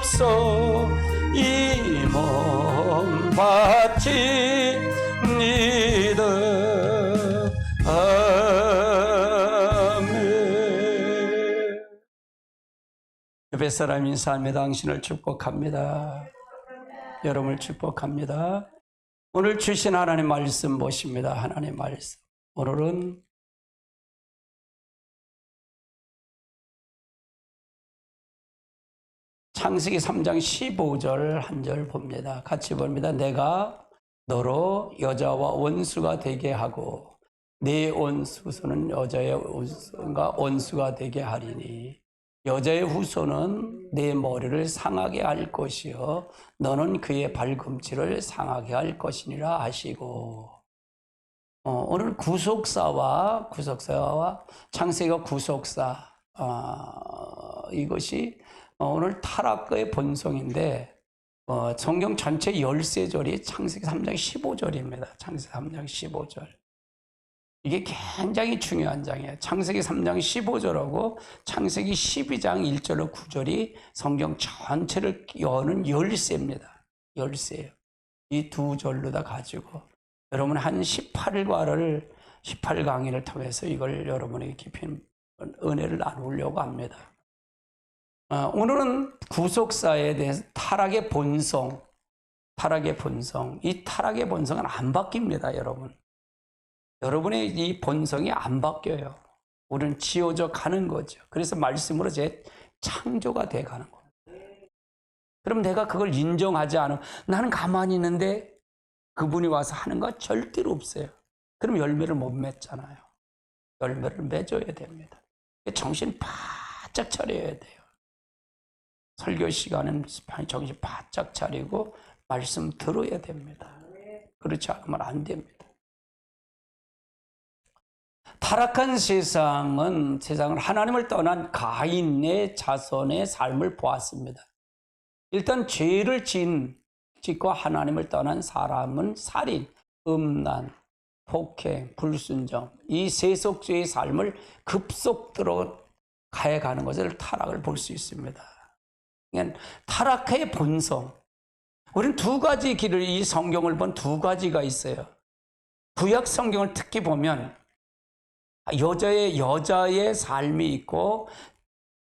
주옵소. 이 몸 바칩니다. 아멘. 옆에 사람 인사하며 당신을 축복합니다. 여러분을 축복합니다. 오늘 주신 하나님 말씀 보십니다. 하나님 말씀. 오늘은 창세기 3장 15절 한 절 봅니다. 같이 봅니다. 내가 너로 여자와 원수가 되게 하고 네 원수는 여자의 원수가 되게 하리니 여자의 후손은 네 머리를 상하게 할 것이요 너는 그의 발꿈치를 상하게 할 것이니라 하시고, 오늘 구속사와 창세기가 구속사, 이것이 오늘 타락의 본성인데, 성경 전체 13절이 창세기 3장 15절입니다. 창세기 3장 15절. 이게 굉장히 중요한 장이에요. 창세기 3장 15절하고 창세기 12장 1절로 9절이 성경 전체를 여는 열쇠입니다. 열쇠예요. 이 두 절로 다 가지고 여러분 한 18강의를 통해서 이걸 여러분에게 깊이 은혜를 나누려고 합니다. 오늘은 구속사에 대해서 타락의 본성, 이 타락의 본성은 안 바뀝니다, 여러분. 여러분의 이 본성이 안 바뀌어요. 우리는 지어져 가는 거죠. 그래서 말씀으로 재창조가 돼 가는 겁니다. 그럼 내가 그걸 인정하지 않으면 나는 가만히 있는데 그분이 와서 하는 거 절대로 없어요. 그럼 열매를 못 맺잖아요. 열매를 맺어야 됩니다. 정신 바짝 차려야 돼요. 설교 시간은 정신 바짝 차리고 말씀 들어야 됩니다. 그렇지 않으면 안 됩니다. 타락한 세상은 하나님을 떠난 가인의 자손의 삶을 보았습니다. 일단 죄를 짓고 하나님을 떠난 사람은 살인, 음란, 폭행, 불순종, 이 세속주의 삶을 급속도로 가해가는 것을 타락을 볼 수 있습니다. 그러니까 타락의 본성. 우리는 두 가지 길을, 이 성경을 본 두 가지가 있어요. 구약 성경을 특히 보면 여자의 삶이 있고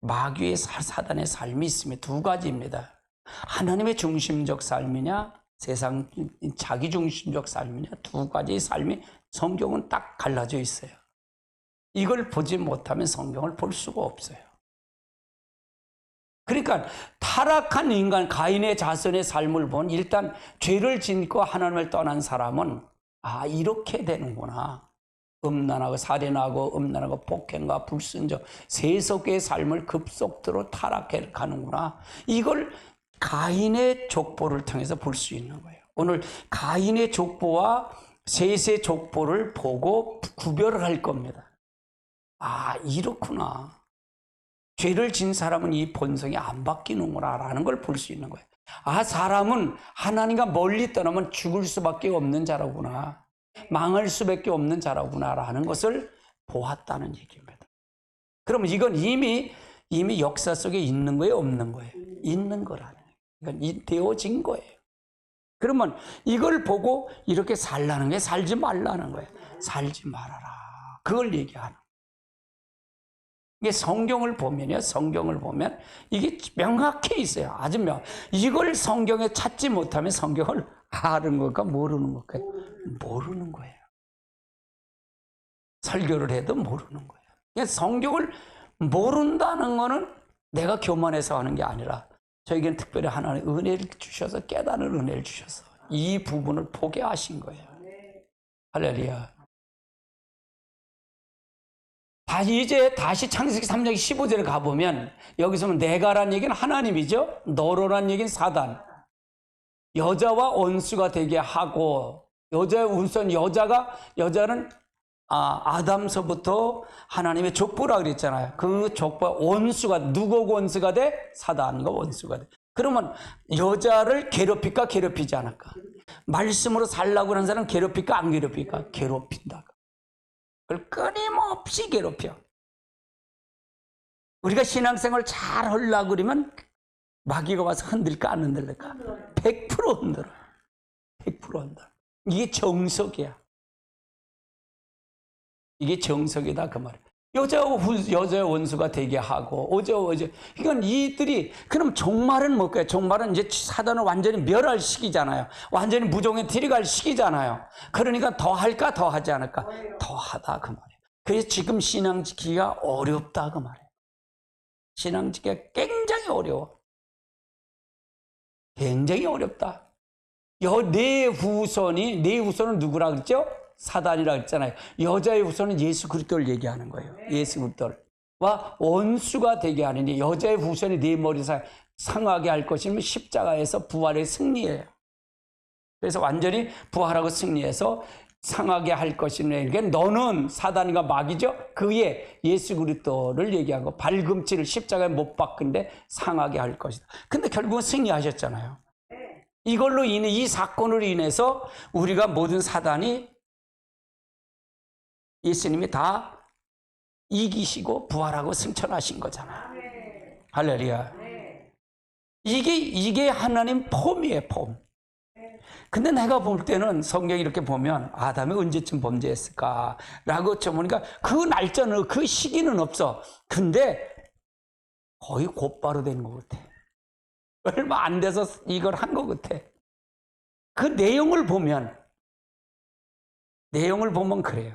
마귀의 사단의 삶이 있습니다. 두 가지입니다. 하나님의 중심적 삶이냐, 세상 자기 중심적 삶이냐, 두 가지의 삶이 성경은 딱 갈라져 있어요. 이걸 보지 못하면 성경을 볼 수가 없어요. 그러니까 타락한 인간, 가인의 자손의 삶을 본, 일단 죄를 짓고 하나님을 떠난 사람은 이렇게 되는구나. 음란하고 살인하고 음란하고 폭행과 불순종, 세속의 삶을 급속도로 타락해 가는구나. 이걸 가인의 족보를 통해서 볼 수 있는 거예요. 오늘 가인의 족보와 셋의 족보를 보고 구별을 할 겁니다. 이렇구나. 죄를 진 사람은 이 본성이 안 바뀌는구나 라는 걸 볼 수 있는 거예요. 사람은 하나님과 멀리 떠나면 죽을 수밖에 없는 자라구나. 망할 수밖에 없는 자라구나 라는 것을 보았다는 얘기입니다. 그러면 이건 이미 역사 속에 있는 거예요, 없는 거예요? 있는 거라는 거예요. 이건 되어진 거예요. 그러면 이걸 보고 이렇게 살라는 게 살지 말라는 거예요. 살지 말아라. 그걸 얘기하는 거예요. 이게 성경을 보면 이게 명확히 있어요. 이걸 성경에 찾지 못하면 성경을 아는 걸까 모르는 걸까? 모르는 거예요. 설교를 해도 모르는 거예요. 성경을 모른다는 거는 내가 교만해서 하는 게 아니라 저에게는 특별히 하나님 은혜를 주셔서, 깨닫는 은혜를 주셔서 이 부분을 보게 하신 거예요. 할렐루야. 이제 다시 창세기 3장 15절에 가보면 여기서 내가란 얘기는 하나님이죠. 너로란 얘기는 사단. 여자와 원수가 되게 하고, 여자의 우선 여자는 아담서부터 하나님의 족보라 그랬잖아요. 그 족보가 원수가, 누구가 원수가 돼? 사단과 원수가 돼. 그러면 여자를 괴롭힐까, 괴롭히지 않을까? 말씀으로 살라고 하는 사람은 괴롭힐까, 안 괴롭힐까? 괴롭힌다. 그걸 끊임없이 괴롭혀. 우리가 신앙생활 잘 하려고 그러면 마귀가 와서 흔들까 안 흔들릴까? 100% 흔들어. 100% 흔들어. 이게 정석이야. 이게 정석이다 그 말이야. 여자 원수가 되게 하고 어제 이건 이들이 그럼 종말은 뭘까요? 종말은 이제 사단을 완전히 멸할시키잖아요. 완전히 무종에 들이갈 시키잖아요. 그러니까 더 할까 더 하지 않을까? 더 하다 그 말이에요. 그래서 지금 신앙 지키기가 어렵다 그 말이에요. 신앙 지키기가 굉장히 어려워. 굉장히 어렵다. 내 후손은 누구라 그랬죠? 사단이라 그랬잖아요. 여자의 후손은 예수 그리스도를 얘기하는 거예요. 예수 그리스도와 원수가 되게 하느니 여자의 후손이 네 머리 상하게 할 것이면 십자가에서 부활의 승리예요. 그래서 완전히 부활하고 승리해서 상하게 할 것이면 그러니까 너는 사단과 마귀죠. 그의 예수 그리스도를 얘기하고 발금치를 십자가에 못 박근데 상하게 할 것이다. 근데 결국은 승리하셨잖아요. 이걸로 인해 이 사건으로 인해서 우리가 모든 사단이 예수님이 다 이기시고 부활하고 승천하신 거잖아. 할렐루야. 이게 하나님 폼이에요, 폼. 근데 내가 볼 때는 성경 이렇게 보면 아담이 언제쯤 범죄했을까라고 보니까 그 날짜는 그 시기는 없어. 근데 거의 곧바로 된 것 같아. 얼마 안 돼서 이걸 한 것 같아. 그 내용을 보면 그래요.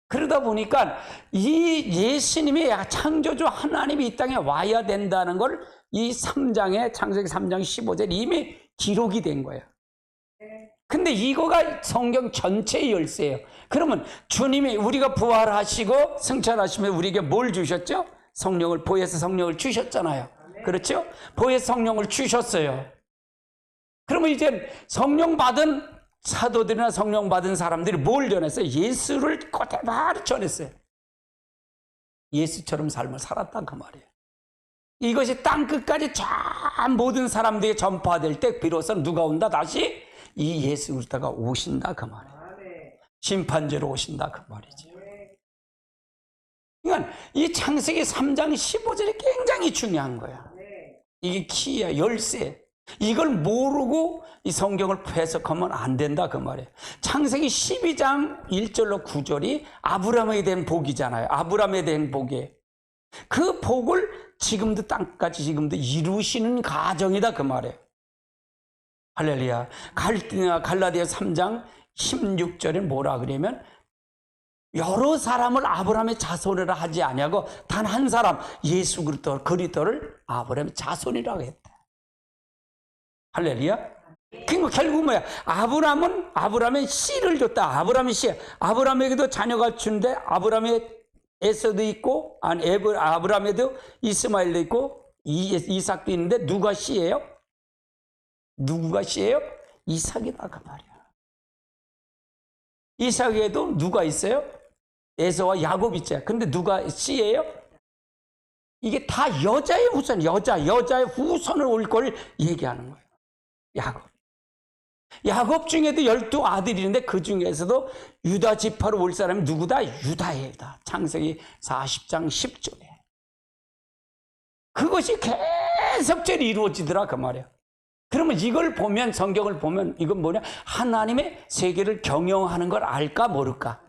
그러다 보니까 이 예수님의 창조주 하나님이 이 땅에 와야 된다는 걸 이 3장에 창세기 3장 15절 이미 기록이 된 거예요. 근데 이거가 성경 전체의 열쇠예요. 그러면 주님이 우리가 부활하시고 승천하시면 우리에게 뭘 주셨죠? 성령을, 보혜사 성령을 주셨잖아요. 그렇죠? 보혜사 성령을 주셨어요. 그러면 이제 성령 받은 사도들이나 성령 받은 사람들이 뭘 전했어요? 예수를 그대로 전했어요. 예수처럼 삶을 살았다 그 말이에요. 이것이 땅끝까지 전 모든 사람들이 전파될 때 비로소 누가 온다? 다시 이 예수 그리스도가 오신다 그 말이에요. 심판제로 오신다 그 말이죠. 그러니까 이 창세기 3장 15절이 굉장히 중요한 거야. 이게 키야, 열쇠. 이걸 모르고 이 성경을 해석하면 안 된다 그 말이에요. 창세기 12장 1절로 9절이 아브라함에 대한 복이잖아요. 아브라함에 대한 복이에요. 그 복을 지금도 땅까지 지금도 이루시는 가정이다 그 말이에요. 할렐루야. 갈라디아 3장 16절에 뭐라 그러면 여러 사람을 아브라함의 자손이라 하지 아니하고 단 한 사람 예수 그리스도를 아브라함의 자손이라고 했다. 할렐루야. 그러니까 결국 뭐야? 아브라함의 씨를 줬다. 아브라함의 씨. 아브라함에게도 자녀가 주는데 아브라함의 에서도 있고 아브라함에도 이스마엘도 있고 이삭도 있는데 누가 씨예요? 누구가 씨예요? 이삭이다 그 말이야. 이삭에도 누가 있어요? 에서와 야곱 있잖아요. 근데 누가 씨예요? 이게 다 여자의 후손, 여자의 후손을 올 걸 얘기하는 거예요. 야곱 중에도 12아들이 있는데 그 중에서도 유다 지파로 올 사람이 누구다? 유다예요. 창세기 40장 10절에. 그것이 계속적으로 이루어지더라 그 말이에요. 그러면 이걸 보면 성경을 보면 이건 뭐냐? 하나님의 세계를 경영하는 걸 알까 모를까?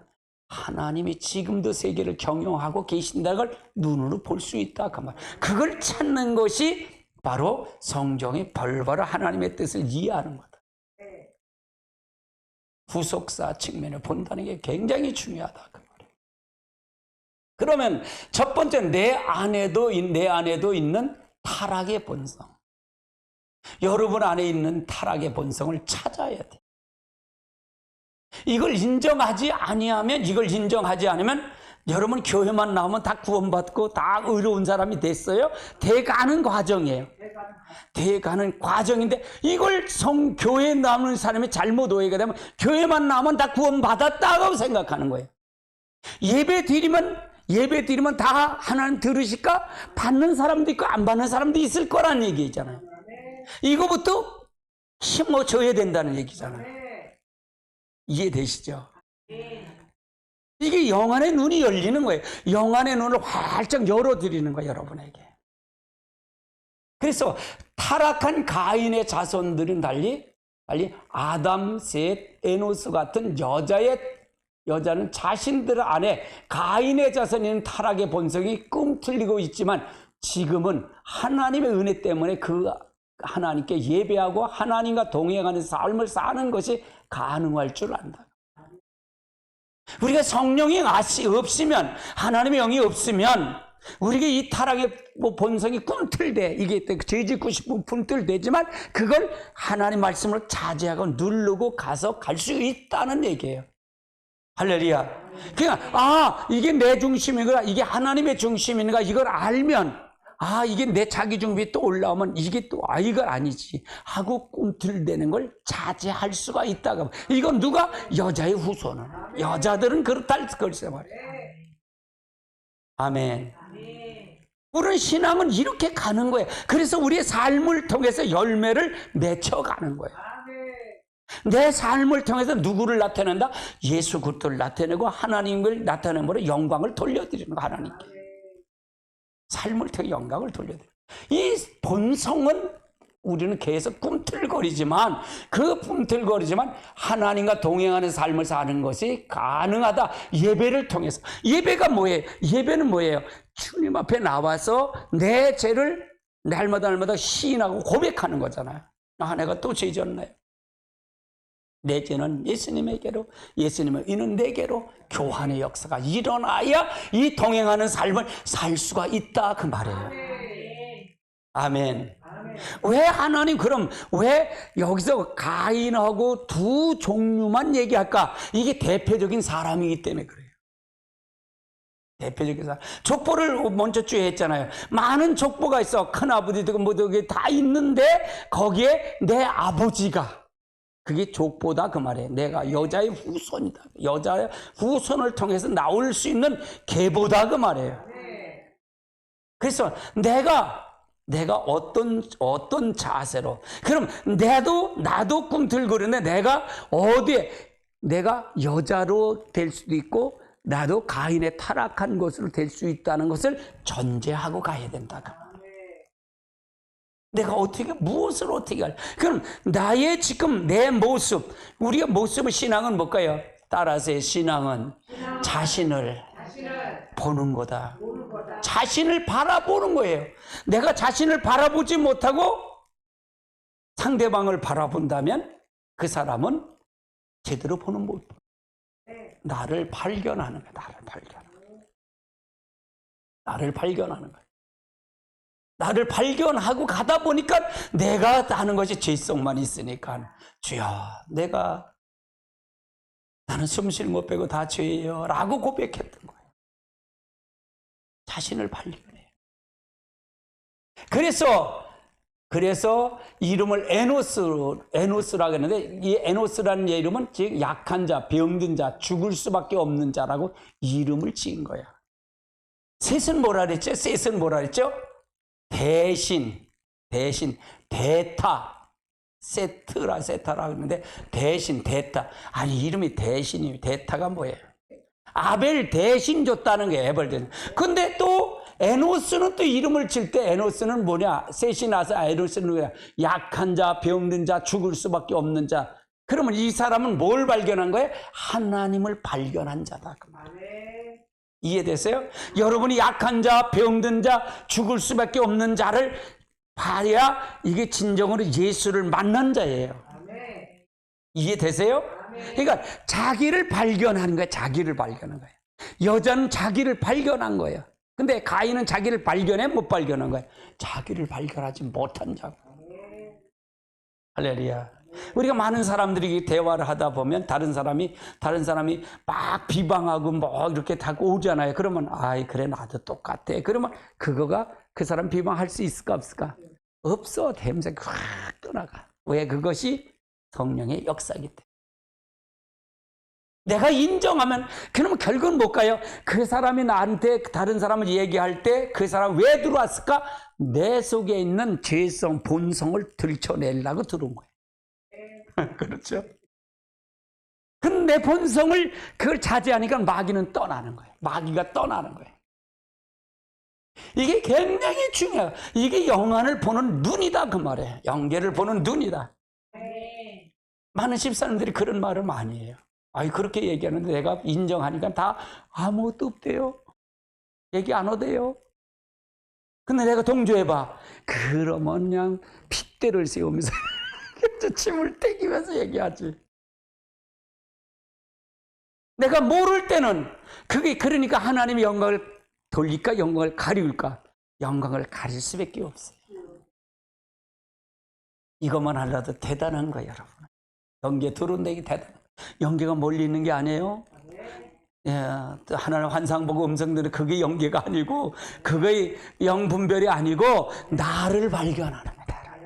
하나님이 지금도 세계를 경영하고 계신다는 걸 눈으로 볼 수 있다 그 말. 그걸 찾는 것이 바로 성경의 벌벌어 하나님의 뜻을 이해하는 거다. 후속사 측면을 본다는 게 굉장히 중요하다 그 말이에요. 그러면 첫 번째 내 안에도 있는 타락의 본성. 여러분 안에 있는 타락의 본성을 찾아야 돼. 이걸 인정하지 않으면 여러분 교회만 나오면 다 구원받고 다 의로운 사람이 됐어요? 돼가는 과정이에요. 돼가는 과정인데 이걸 교회에 나오는 사람이 잘못 오해가 되면 교회만 나오면 다 구원받았다고 생각하는 거예요. 예배 드리면 다 하나님 들으실까? 받는 사람도 있고 안 받는 사람도 있을 거란 얘기잖아요. 이거부터 심어줘야 된다는 얘기잖아요. 이해되시죠? 이게 영안의 눈이 열리는 거예요. 영안의 눈을 활짝 열어드리는 거예요, 여러분에게. 그래서 타락한 가인의 자손들은 달리 아담, 셋, 에노스 같은 여자는 자신들 안에 가인의 자손인 타락의 본성이 꿈틀리고 있지만 지금은 하나님의 은혜 때문에 그 하나님께 예배하고 하나님과 동행하는 삶을 사는 것이 가능할 줄 안다. 우리가 성령이 없으면, 하나님의 영이 없으면 우리가 이 타락의 본성이 꿈틀대, 이게 죄짓고 싶은 꿈틀대지만 그걸 하나님 말씀으로 자제하고 누르고 가서 갈 수 있다는 얘기예요. 할렐루야. 그러니까 이게 내 중심이구나, 이게 하나님의 중심인가, 이걸 알면 이게 내 자기 중심이 또 올라오면 이게 또 이건 아니지 하고 꿈틀대는 걸 자제할 수가 있다고. 이건 누가? 여자의 후손은. 여자들은 그렇다 걸세 말이야. 아멘. 우리는 신앙은 이렇게 가는 거예요. 그래서 우리의 삶을 통해서 열매를 맺혀가는 거예요. 내 삶을 통해서 누구를 나타낸다? 예수 그리스도를 나타내고 하나님을 나타내므로 영광을 돌려드리는 거, 하나님께. 삶을 통해 영광을 돌려드려요. 이 본성은 우리는 계속 꿈틀거리지만 하나님과 동행하는 삶을 사는 것이 가능하다. 예배를 통해서. 예배가 뭐예요? 예배는 뭐예요? 주님 앞에 나와서 내 죄를 날마다 시인하고 고백하는 거잖아요. 내가 또 죄 졌나요? 내 죄는 예수님에게로, 예수님은 이는 내게로 교환의 역사가 일어나야 이 동행하는 삶을 살 수가 있다, 그 말이에요. 아멘. 왜 하나님 그럼 왜 여기서 가인하고 두 종류만 얘기할까? 이게 대표적인 사람이기 때문에 그래요. 대표적인 사람. 족보를 먼저 쭉 했잖아요. 많은 족보가 있어. 큰아버지도 뭐도 다 있는데 거기에 내 아버지가, 그게 족보다 그 말이에요. 내가 여자의 후손이다. 여자의 후손을 통해서 나올 수 있는 계보다 그 말이에요. 그래서 내가 어떤 자세로, 그럼 나도 꿈틀거리는데 내가 어디에, 내가 여자로 될 수도 있고 나도 가인의 타락한 것으로 될 수 있다는 것을 전제하고 가야 된다. 내가 무엇을 어떻게 할? 그럼 나의 지금 내 모습, 우리가 모습의 신앙은 뭘까요? 따라서의 신앙은 자신을 보는 거다. 자신을 바라보는 거예요. 내가 자신을 바라보지 못하고 상대방을 바라본다면 그 사람은 제대로 보는 못. 나를 발견하는 거야. 나를 발견하는 거야. 나를 발견하고 가다 보니까 내가 하는 것이 죄성만 있으니까, 주여, 나는 숨쉬는 것 빼고 다 죄예요 라고 고백했던 거예요. 자신을 발견해요. 그래서 이름을 에노스라고 했는데, 이 에노스라는 이름은 즉 약한 자, 병든 자, 죽을 수밖에 없는 자라고 이름을 지은 거야. 셋은 뭐라 그랬죠? 대신, 대타, 세타라고 했는데, 대신, 대타. 아니, 이름이 대신이에요. 대타가 뭐예요? 아벨 대신 줬다는 게 아벨 대신. 근데 또, 에노스는 또 이름을 칠 때, 에노스는 뭐냐? 셋이 나서 에노스는 뭐야? 약한 자, 병든 자, 죽을 수밖에 없는 자. 그러면 이 사람은 뭘 발견한 거예요? 하나님을 발견한 자다. 그 말이에요. 이해되세요? 여러분이 약한 자, 병든 자, 죽을 수밖에 없는 자를 봐야 이게 진정으로 예수를 만난 자예요. 이해되세요? 그러니까 자기를 발견하는 거예요. 자기를 발견한 거예요. 여자는 자기를 발견한 거예요. 근데 가인은 자기를 발견해? 못 발견한 거예요. 자기를 발견하지 못한 자고. 할렐루야. 우리가 많은 사람들이 대화를 하다 보면 다른 사람이 막 비방하고 뭐 이렇게 다 오잖아요. 그러면 그래 나도 똑같아. 그러면 그거가 그 사람 비방할 수 있을까 없을까? 없어. 댐새 확 떠나가. 왜? 그것이 성령의 역사이기 때문에. 내가 인정하면 그러면 결국은 뭘까요? 그 사람이 나한테 다른 사람을 얘기할 때 그 사람 왜 들어왔을까? 내 속에 있는 죄성, 본성을 들춰내려고 들어온 거예요. 그렇죠? 근데 내 본성을 그걸 자제하니까 마귀는 떠나는 거예요. 마귀가 떠나는 거예요. 이게 굉장히 중요해요. 이게 영안을 보는 눈이다 그 말이에요. 영계를 보는 눈이다. 많은 집사님들이 그런 말을 많이 해요. 아이 그렇게 얘기하는데 내가 인정하니까 다 아무것도 없대요. 얘기 안 하대요. 근데 내가 동조해봐. 그러면 그냥 핏대를 세우면서 침을 떼기면서 얘기하지. 내가 모를 때는 그게 그러니까 하나님의 영광을 돌릴까 영광을 가리울까? 영광을 가릴 수밖에 없어요. 이것만 하려도 대단한 거예요, 여러분. 영계 들어온다기 대단한 거예요. 영계가 멀리 있는 게 아니에요. 예, 하나님 환상 보고 음성 들은 그게 영계가 아니고 그게 영분별이 아니고 나를 발견하는 거다.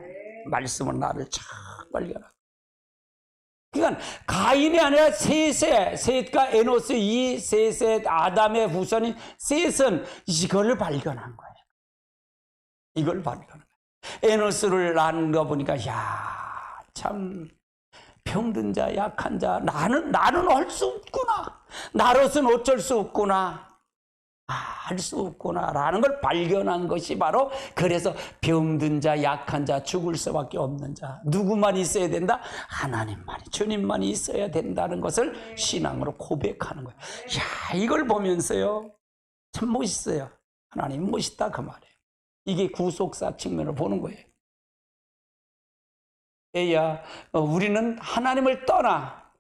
말씀은 나를 착 발견하고. 그러니까 가인이 아니라 셋과 에노스 이 셋의 아담의 후손인 셋은 이걸 발견한 거예요. 이걸 발견한 거예요. 에노스를 낳은 거 보니까 야, 참 병든 자, 약한 자, 나는 할 수 없구나. 나로서는 어쩔 수 없구나. 할 수 없구나 라는 걸 발견한 것이 바로 그래서 병든 자, 약한 자, 죽을 수밖에 없는 자 누구만 있어야 된다? 하나님만이 주님만이 있어야 된다는 것을 신앙으로 고백하는 거예요. 야, 이걸 보면서요 참 멋있어요. 하나님 멋있다 그 말이에요. 이게 구속사 측면을 보는 거예요. 에야 우리는 하나님을 떠나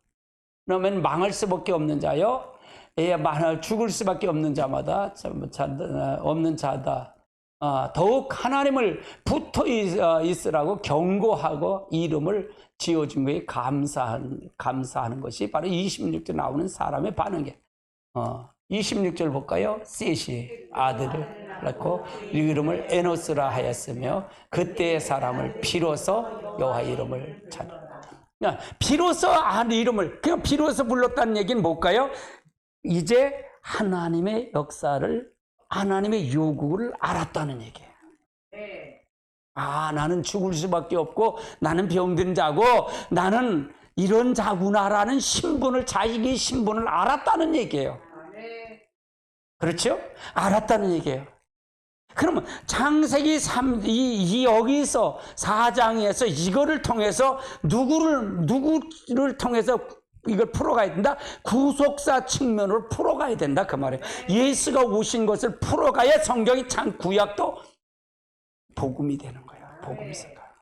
그러면 망할 수밖에 없는 자요. 죽을 수밖에 없는 자마다 없는 자다. 더욱 하나님을 붙어 있으라고 경고하고 이름을 지어준 거에 감사하는 것이 바로 26절 나오는 사람의 반응이에요. 26절 볼까요? 셋이 아들을 낳고 이름을 에노스라 하였으며 그때의 사람을 비로소 여호와 이름을 찾아. 비로소 이름을 그냥 비로소 불렀다는 얘기는 뭘까요? 이제 하나님의 역사를 하나님의 요구를 알았다는 얘기예요. 나는 죽을 수밖에 없고 나는 병든 자고 나는 이런 자구나라는 자식의 신분을 알았다는 얘기예요. 그렇죠? 알았다는 얘기예요. 그러면 창세기 3, 여기서 4장에서 이거를 통해서 누구를 통해서 이걸 풀어가야 된다? 구속사 측면으로 풀어가야 된다 그 말이에요. 예수가 오신 것을 풀어가야 성경이 참 구약도 복음이 되는 거예요. 복음서가.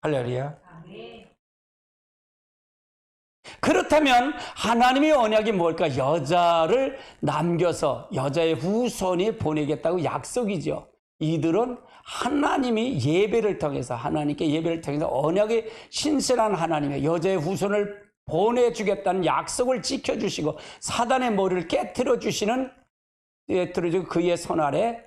할렐루야. 그렇다면 하나님의 언약이 뭘까? 여자를 남겨서 여자의 후손이 보내겠다고 약속이죠. 이들은 하나님이 예배를 통해서 하나님께 예배를 통해서 언약의 신실한 하나님의 여자의 후손을 보내주겠다는 약속을 지켜주시고 사단의 머리를 깨트려 주시는 그의 손 아래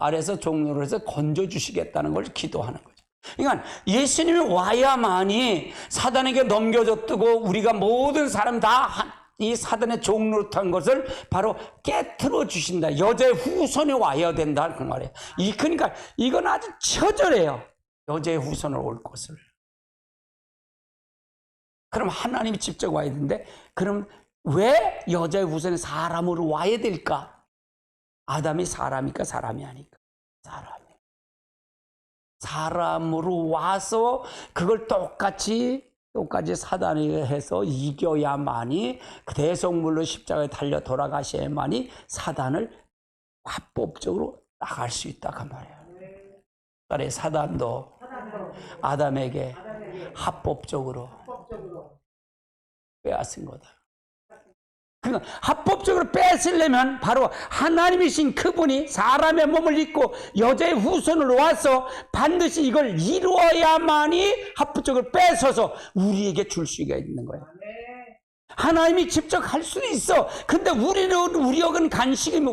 아래서 종로를 해서 건져주시겠다는 걸 기도하는 거죠. 그러니까 예수님이 와야만이 사단에게 넘겨졌고 우리가 모든 사람 다 이 사단의 종로로 탄 것을 바로 깨트려 주신다. 여자의 후손이 와야 된다 그 말이에요. 그러니까 이건 아주 처절해요. 여자의 후손을 올 것을. 그럼 하나님이 직접 와야 되는데 그럼 왜 여자의 후손이 사람으로 와야 될까? 아담이 사람이니까 사람이 아니까 사람으로 와서 그걸 똑같이 사단이 해서 이겨야만이 대속물로 십자가에 달려 돌아가셔야만이 사단을 합법적으로 나갈 수 있다 그 말이에요. 사단도 아담에게 합법적으로 빼앗은 거다. 그러니까 합법적으로 뺏으려면 바로 하나님이신 그분이 사람의 몸을 입고 여자의 후손으로 와서 반드시 이걸 이루어야만이 합법적으로 뺏어서 우리에게 줄 수가 있는 거예요. 하나님이 직접 할 수도 있어. 근데 우리하고는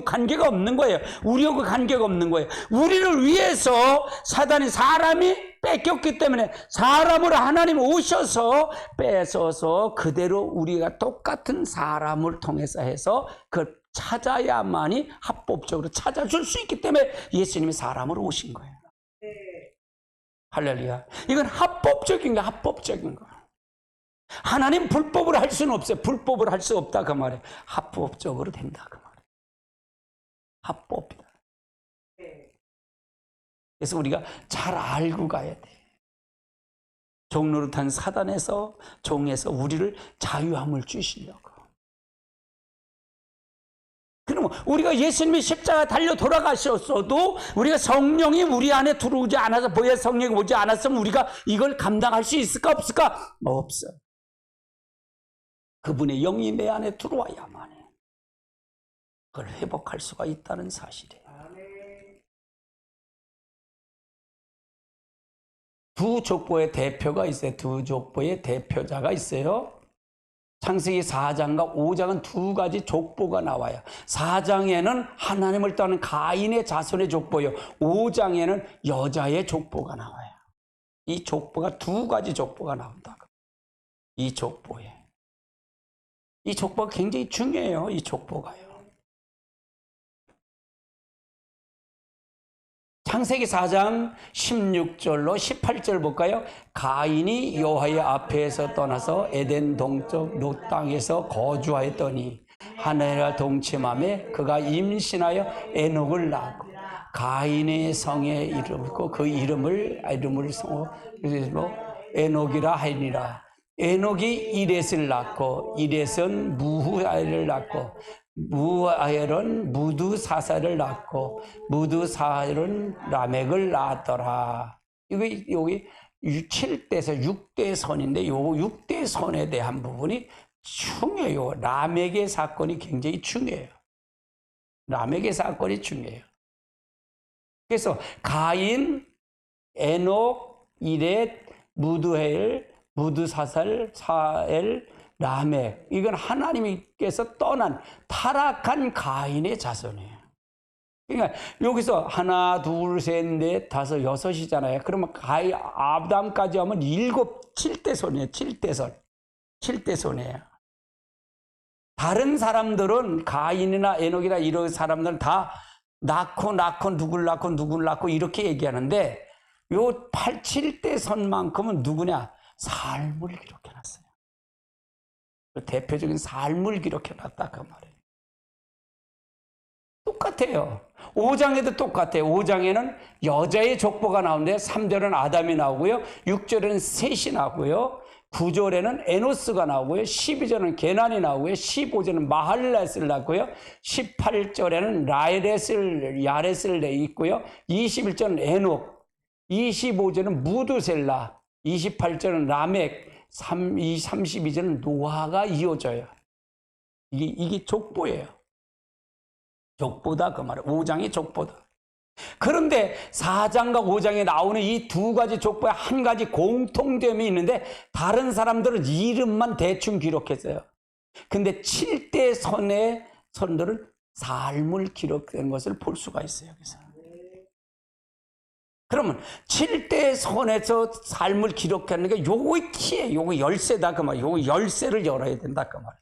관계가 없는 거예요. 우리하고 관계가 없는 거예요. 우리를 위해서 사람이 뺏겼기 때문에 사람으로 하나님 오셔서 뺏어서 그대로 우리가 똑같은 사람을 통해서 해서 그걸 찾아야만이 합법적으로 찾아줄 수 있기 때문에 예수님이 사람으로 오신 거예요. 할렐루야. 이건 합법적인 거. 하나님 불법으로 할 수는 없어요. 불법으로 할 수 없다 그 말이에요. 합법적으로 된다 그 말이에요. 합법이다. 그래서 우리가 잘 알고 가야 돼. 종노릇한 사단에서, 종에서 우리를 자유함을 주시려고. 그러면 우리가 예수님이 십자가 달려 돌아가셨어도 우리가 성령이 우리 안에 들어오지 않아서, 보혜 성령이 오지 않았으면 우리가 이걸 감당할 수 있을까 없을까? 없어. 그분의 영이 내 안에 들어와야만 해. 그걸 회복할 수가 있다는 사실이에요. 두 족보의 대표가 있어요. 두 족보의 대표자가 있어요. 창세기 4장과 5장은 두 가지 족보가 나와요. 4장에는 하나님을 떠난 가인의 자손의 족보요. 5장에는 여자의 족보가 나와요. 이 족보가 두 가지 족보가 나온다고. 이 족보에. 이 족보가 굉장히 중요해요. 이 족보가요. 창세기 4장 16절로 18절 볼까요? 가인이 여호와의 앞에서 떠나서 에덴 동쪽 롯 땅에서 거주하였더니 하늘과 동침함에 그가 임신하여 에녹을 낳고 가인의 성에 이르고 그 이름을 에녹이라 하니라. 에녹이 이렛을 낳고 이렛은 무후엘을 낳고 무후엘은 무두사사를 낳고 무두사엘은 라멕을 낳았더라. 여기 7대선 6대선인데 요 6대선에 대한 부분이 중요해요. 라멕의 사건이 굉장히 중요해요. 라멕의 사건이 중요해요. 그래서 가인, 에녹, 이렛, 무두엘, 무두사살, 사엘, 라멕, 이건 하나님께서 떠난 타락한 가인의 자손이에요. 그러니까 여기서 하나, 둘, 셋, 넷, 다섯, 여섯이잖아요. 그러면 가인, 아담까지 하면 7대손이에요. 7대손이에요. 다른 사람들은 가인이나 에녹이나 이런 사람들은 다 낳고 누굴 낳고 이렇게 얘기하는데 요 7대손만큼은 누구냐? 삶을 기록해놨어요. 대표적인 삶을 기록해놨다 그 말이에요. 똑같아요. 5장에도 똑같아요. 5장에는 여자의 족보가 나오는데 3절은 아담이 나오고요. 6절에는 셋이 나오고요. 9절에는 에노스가 나오고요. 12절은 게난이 나오고요. 15절은 마할렛을 낳고요. 18절에는 야렛을 있고요. 21절은 에녹, 25절은 무두셀라, 28절은 라멕, 32절은 노아가 이어져요. 이게 족보예요. 족보다 그 말이에요. 5장이 족보다. 그런데 4장과 5장에 나오는 이 두 가지 족보에 한 가지 공통점이 있는데 다른 사람들은 이름만 대충 기록했어요. 근데 7대 선의 선들은 삶을 기록된 것을 볼 수가 있어요. 여기서. 그러면 7대 선에서 삶을 기록하는 게 요거 키예요. 요거 열쇠다 그 말이에요. 요거 열쇠를 열어야 된다 그 말이에요.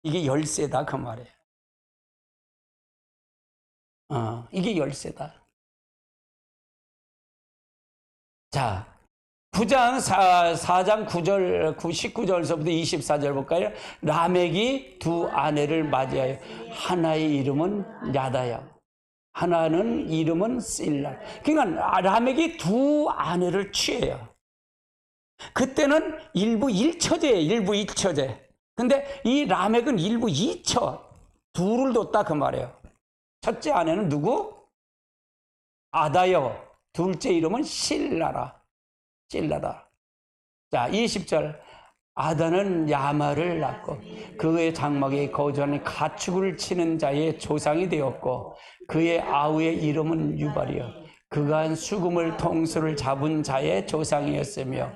이게 열쇠다 그 말이에요. 이게 열쇠다. 자, 4장 19절서부터 24절 볼까요? 라멕이 두 아내를 맞이하여 하나의 이름은 야다야, 하나는 이름은 실라. 그러니까 라멕이 두 아내를 취해요. 그때는 일부 1처제예요. 일부 2처제. 근데 이 라멕은 일부 2처. 둘을 뒀다 그 말이에요. 첫째 아내는 누구? 아다여. 둘째 이름은 실라라. 자, 20절. 아다는 야마를 낳고 그의 장막에 거주하는 가축을 치는 자의 조상이 되었고 그의 아우의 이름은 유발이요 그가 한 수금을 통수를 잡은 자의 조상이었으며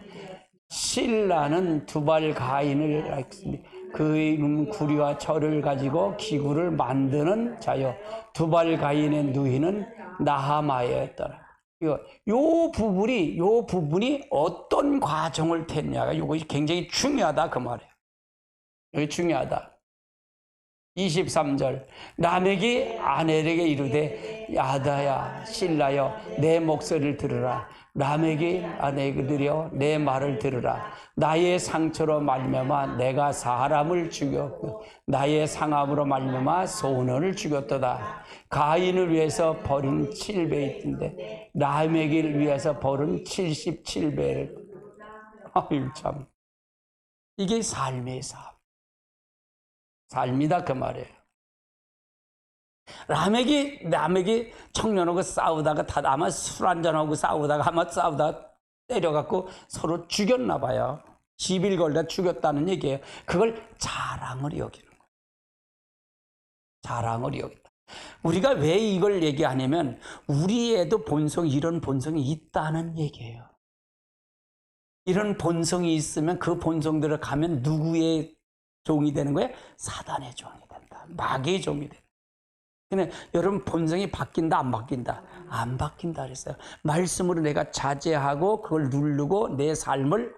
실라는 두발 가인을 낳았습니다. 그의 이름은 구리와 철을 가지고 기구를 만드는 자요 두발 가인의 누이는 나하마였더라. 요 부분이 어떤 과정을 탔냐가 이것이 굉장히 중요하다 그 말이에요. 여기 중요하다. 23절. 라멕이 아내에게 이르되 야다야 실라여 내 목소리를 들으라. 라멕이 아내들이여 내 말을 들으라. 나의 상처로 말미암아 내가 사람을 죽였고 나의 상함으로 말미암아 소년을 죽였도다. 가인을 위해서 벌은 7배 있던데 라멕을 위해서 벌은 77배를. 아유 참, 이게 삶의 삶이다 그 말이에요. 라멕이 청년하고 싸우다가 아마 술 한잔하고 싸우다가 아마 싸우다가 때려갖고 서로 죽였나 봐요. 시비를 걸다 죽였다는 얘기예요. 그걸 자랑을 여기는 거예요. 자랑을 여긴다. 우리가 왜 이걸 얘기하냐면 우리에도 이런 본성이 있다는 얘기예요. 이런 본성이 있으면 그 본성대로 가면 누구의 종이 되는 거예요? 사단의 종이 된다. 마귀의 종이 된다. 근데 여러분 본성이 바뀐다 안 바뀐다? 안 바뀐다 그랬어요. 말씀으로 내가 자제하고 그걸 누르고 내 삶을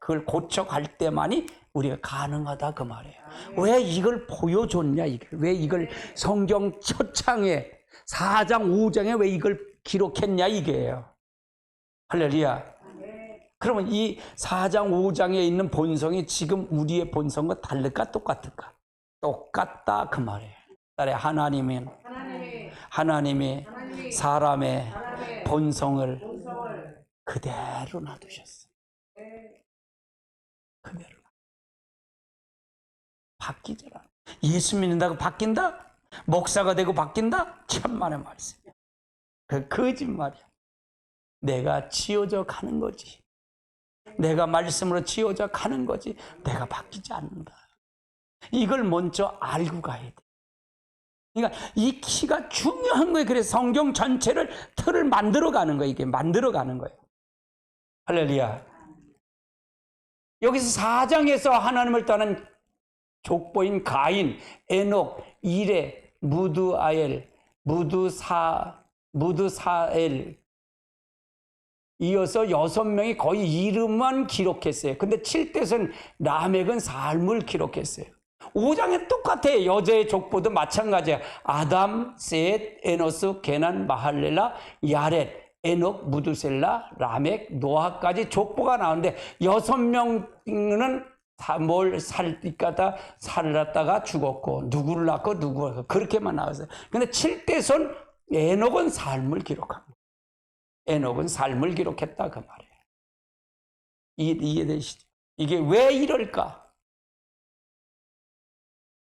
그걸 고쳐갈 때만이 우리가 가능하다 그 말이에요. 왜 이걸 보여줬냐? 왜 이걸 성경 첫 장에 4장 5장에 왜 이걸 기록했냐 이게예요. 할렐루야. 그러면 이 4장 5장에 있는 본성이 지금 우리의 본성과 다를까 똑같을까? 똑같다 그 말이에요. 하나님이 사람의 본성을 그대로 놔두셨어요. 그대로. 바뀌잖아. 예수 믿는다고 바뀐다? 목사가 되고 바뀐다? 천만의 말씀이야. 그 거짓말이야. 내가 지어져 가는 거지. 내가 말씀으로 지어져 가는 거지. 내가 바뀌지 않는다. 이걸 먼저 알고 가야 돼. 그러니까 이 키가 중요한 거예요. 그래서 성경 전체를 틀을 만들어가는 거예요. 이게 만들어가는 거예요. 할렐루야. 여기서 4장에서 하나님을 떠난 족보인 가인, 에녹, 이레, 무드아엘, 무드사엘 이어서 6명이 거의 이름만 기록했어요. 근데 7대선 라멕은 삶을 기록했어요. 5장에 똑같아요. 여자의 족보도 마찬가지야. 아담, 셋, 에노스, 게난, 마할렐라, 야렛, 에녹, 무두셀라, 라멕, 노아까지 족보가 나오는데 6명은 뭘 살다가 살았다가 죽었고 누구를 낳고 누구를 낳고 그렇게만 나왔어요. 근데 7대선 에녹은 삶을 기록합니다. 에녹은 삶을 기록했다 그 말이에요. 이해되시죠? 이게 왜 이럴까?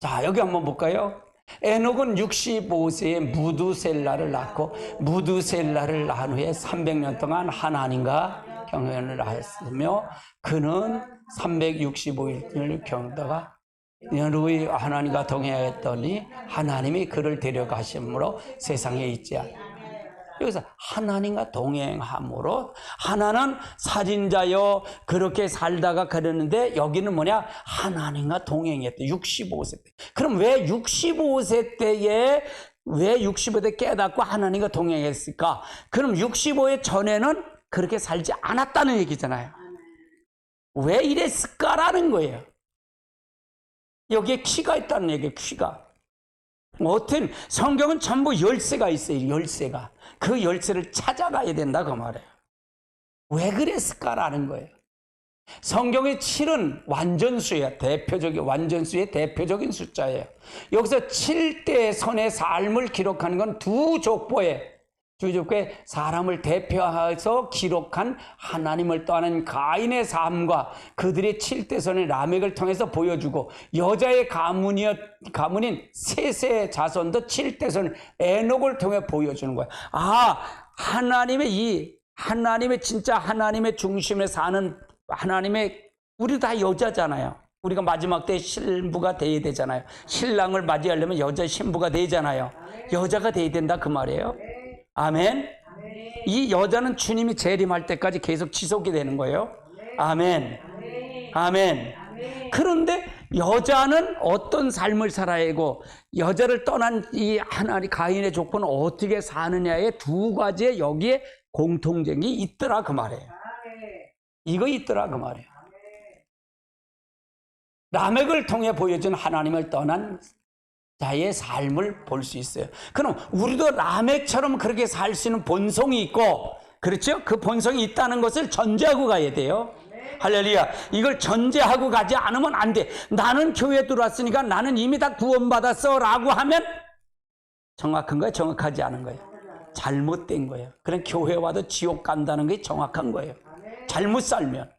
자, 여기 한번 볼까요? 에녹은 65세에 무두셀라를 낳고 무두셀라를 낳은 후에 300년 동안 하나님과 경연을 하였으며 그는 365일을 경다가 연후에 하나님과 동행하였더니 하나님이 그를 데려가심으로 세상에 있지 않아. 여기서 하나님과 동행함으로 하나는 살인자요 그렇게 살다가 그랬는데 여기는 뭐냐? 하나님과 동행했대. 65세 때. 그럼 왜 65세 때에 왜 65세 깨닫고 하나님과 동행했을까? 그럼 65세 전에는 그렇게 살지 않았다는 얘기잖아요. 왜 이랬을까라는 거예요. 여기에 키가 있다는 얘기예요. 키가. 어떤 성경은 전부 열쇠가 있어요. 열쇠가. 그 열쇠를 찾아가야 된다 그 말이에요. 왜 그랬을까라는 거예요. 성경의 7은 완전수예요. 완전수의 대표적인 숫자예요. 여기서 7대 선의 삶을 기록하는 건 두 족보에 사람을 대표해서 기록한 하나님을 떠나는 가인의 삶과 그들의 7대선의 라멕을 통해서 보여주고 여자의 가문인 셋의 자손도 7대선 에녹을 통해 보여주는 거예요. 하나님의 진짜 하나님의 중심에 사는 우리 다 여자잖아요. 우리가 마지막 때 신부가 돼야 되잖아요. 신랑을 맞이하려면 여자 신부가 되잖아요. 여자가 돼야 된다 그 말이에요. 아멘. 이 여자는 주님이 재림할 때까지 계속 지속이 되는 거예요. 아멘. 아멘. 그런데 여자는 어떤 삶을 살아야 하고 여자를 떠난 이 하나님 가인의 족보는 어떻게 사느냐의 두 가지의 여기에 공통점이 있더라 그 말이에요. 이거 있더라 그 말이에요. 라멕을 통해 보여준 하나님을 떠난 자의 삶을 볼 수 있어요. 그럼 우리도 라멕처럼 그렇게 살 수 있는 본성이 있고, 그렇죠? 그 본성이 있다는 것을 전제하고 가야 돼요. 할렐루야. 이걸 전제하고 가지 않으면 안 돼. 나는 교회에 들어왔으니까 나는 이미 다 구원받았어 라고 하면 정확한 거예요? 정확하지 않은 거예요? 잘못된 거예요. 그럼 교회 와도 지옥 간다는 게 정확한 거예요. 잘못 살면.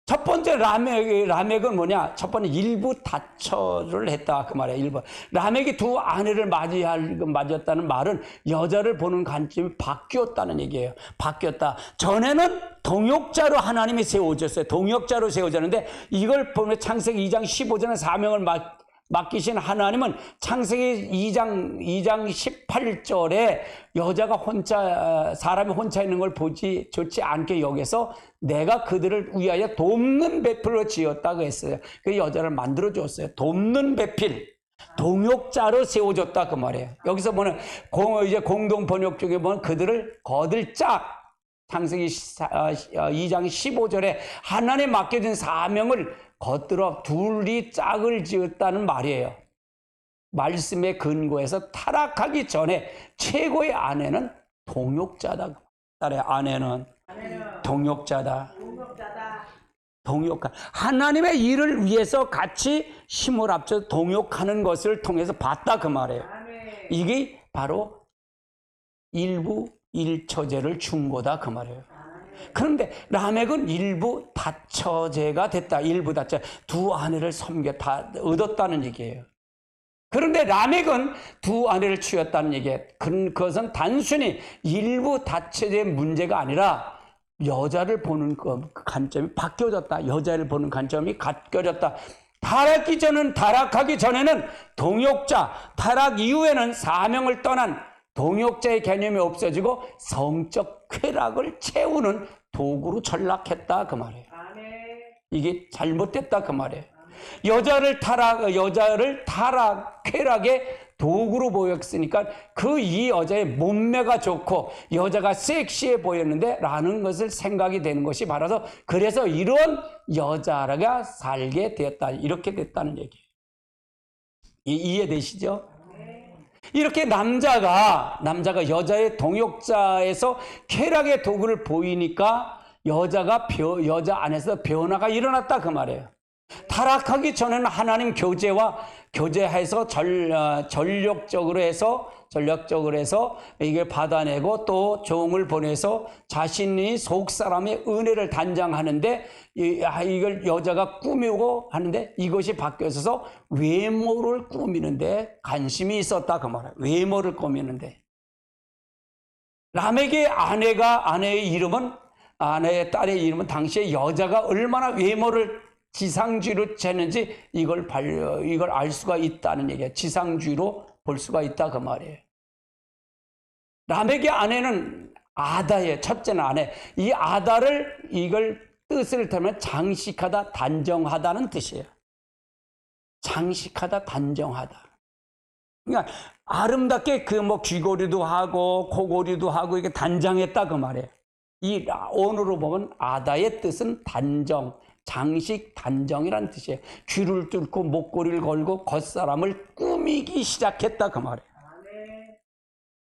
첫 번째 라멕은 뭐냐? 첫 번째 일부 다처를 했다 그 말이에요. 일부. 라멕이 두 아내를 맞이했다는 말은 여자를 보는 관점이 바뀌었다는 얘기예요. 바뀌었다. 전에는 동역자로 하나님이 세워졌어요. 동역자로 세워졌는데 이걸 보면 창세기 2장 15절에 사명을 맡기신 하나님은 창세기 2장 18절에 여자가 혼자, 사람이 혼자 있는 걸 보지 좋지 않게 여겨서 내가 그들을 위하여 돕는 배필로 지었다고 했어요. 그 여자를 만들어 줬어요. 돕는 배필, 동역자로 세워줬다 그 말이에요. 여기서 보면 이제 공동 번역 쪽에 보면 그들을 거들짝, 창세기 2장 15절에 하나님 맡겨진 사명을 겉들어 둘이 짝을 지었다는 말이에요. 말씀의 근거에서 타락하기 전에 최고의 아내는 동역자다. 딸의 아내는 동역자다. 동역하. 하나님의 일을 위해서 같이 힘을 합쳐 동역하는 것을 통해서 봤다 그 말이에요. 이게 바로 일부 일처제를 준 거다 그 말이에요. 그런데 라멕은 일부 다처제가 됐다. 일부 다처. 두 아내를 섬겨 다 얻었다는 얘기예요. 그런데 라멕은 두 아내를 취했다는 얘기예요. 그것은 단순히 일부 다처제의 문제가 아니라 여자를 보는 관점이 바뀌어졌다. 여자를 보는 관점이 바뀌어졌다. 타락하기 전에는 동역자, 타락 이후에는 사명을 떠난 동역자의 개념이 없어지고 성적 쾌락을 채우는 도구로 전락했다 그 말이에요. 이게 잘못됐다 그 말이에요. 여자를 타락, 쾌락의 도구로 보였으니까 그 이 여자의 몸매가 좋고 여자가 섹시해 보였는데 라는 것을 생각이 되는 것이 바라서 그래서 이런 여자가 살게 되었다. 이렇게 됐다는 얘기예요. 이해되시죠? 이렇게 남자가 여자의 동역자에서 쾌락의 도구를 보이니까 여자 안에서 변화가 일어났다 그 말이에요. 타락하기 전에는 하나님 교제해서 전력적으로 해서 이걸 받아내고 또 종을 보내서 자신이 속 사람의 은혜를 단장하는데 이걸 여자가 꾸미고 하는데 이것이 바뀌어서 외모를 꾸미는데 관심이 있었다 그 말이에요. 외모를 꾸미는데 라멕의 아내의 딸의 이름은 당시에 여자가 얼마나 외모를 지상주의로 쟀는지 이걸 알 수가 있다는 얘기예요. 지상주의로 볼 수가 있다 그 말이에요. 라멕의 아내는 아다예요. 첫째는 아내. 이 아다를 이걸 뜻을 타면 장식하다, 단정하다는 뜻이에요. 장식하다, 단정하다. 그러니까 아름답게 귀걸이도 하고 코걸이도 하고 이게 단장했다 그 말이에요. 이 언어로 보면 아다의 뜻은 단정, 장식, 단정이라는 뜻이에요. 귀를 뚫고 목걸이를 걸고 겉사람을 꾸미기 시작했다 그 말이에요.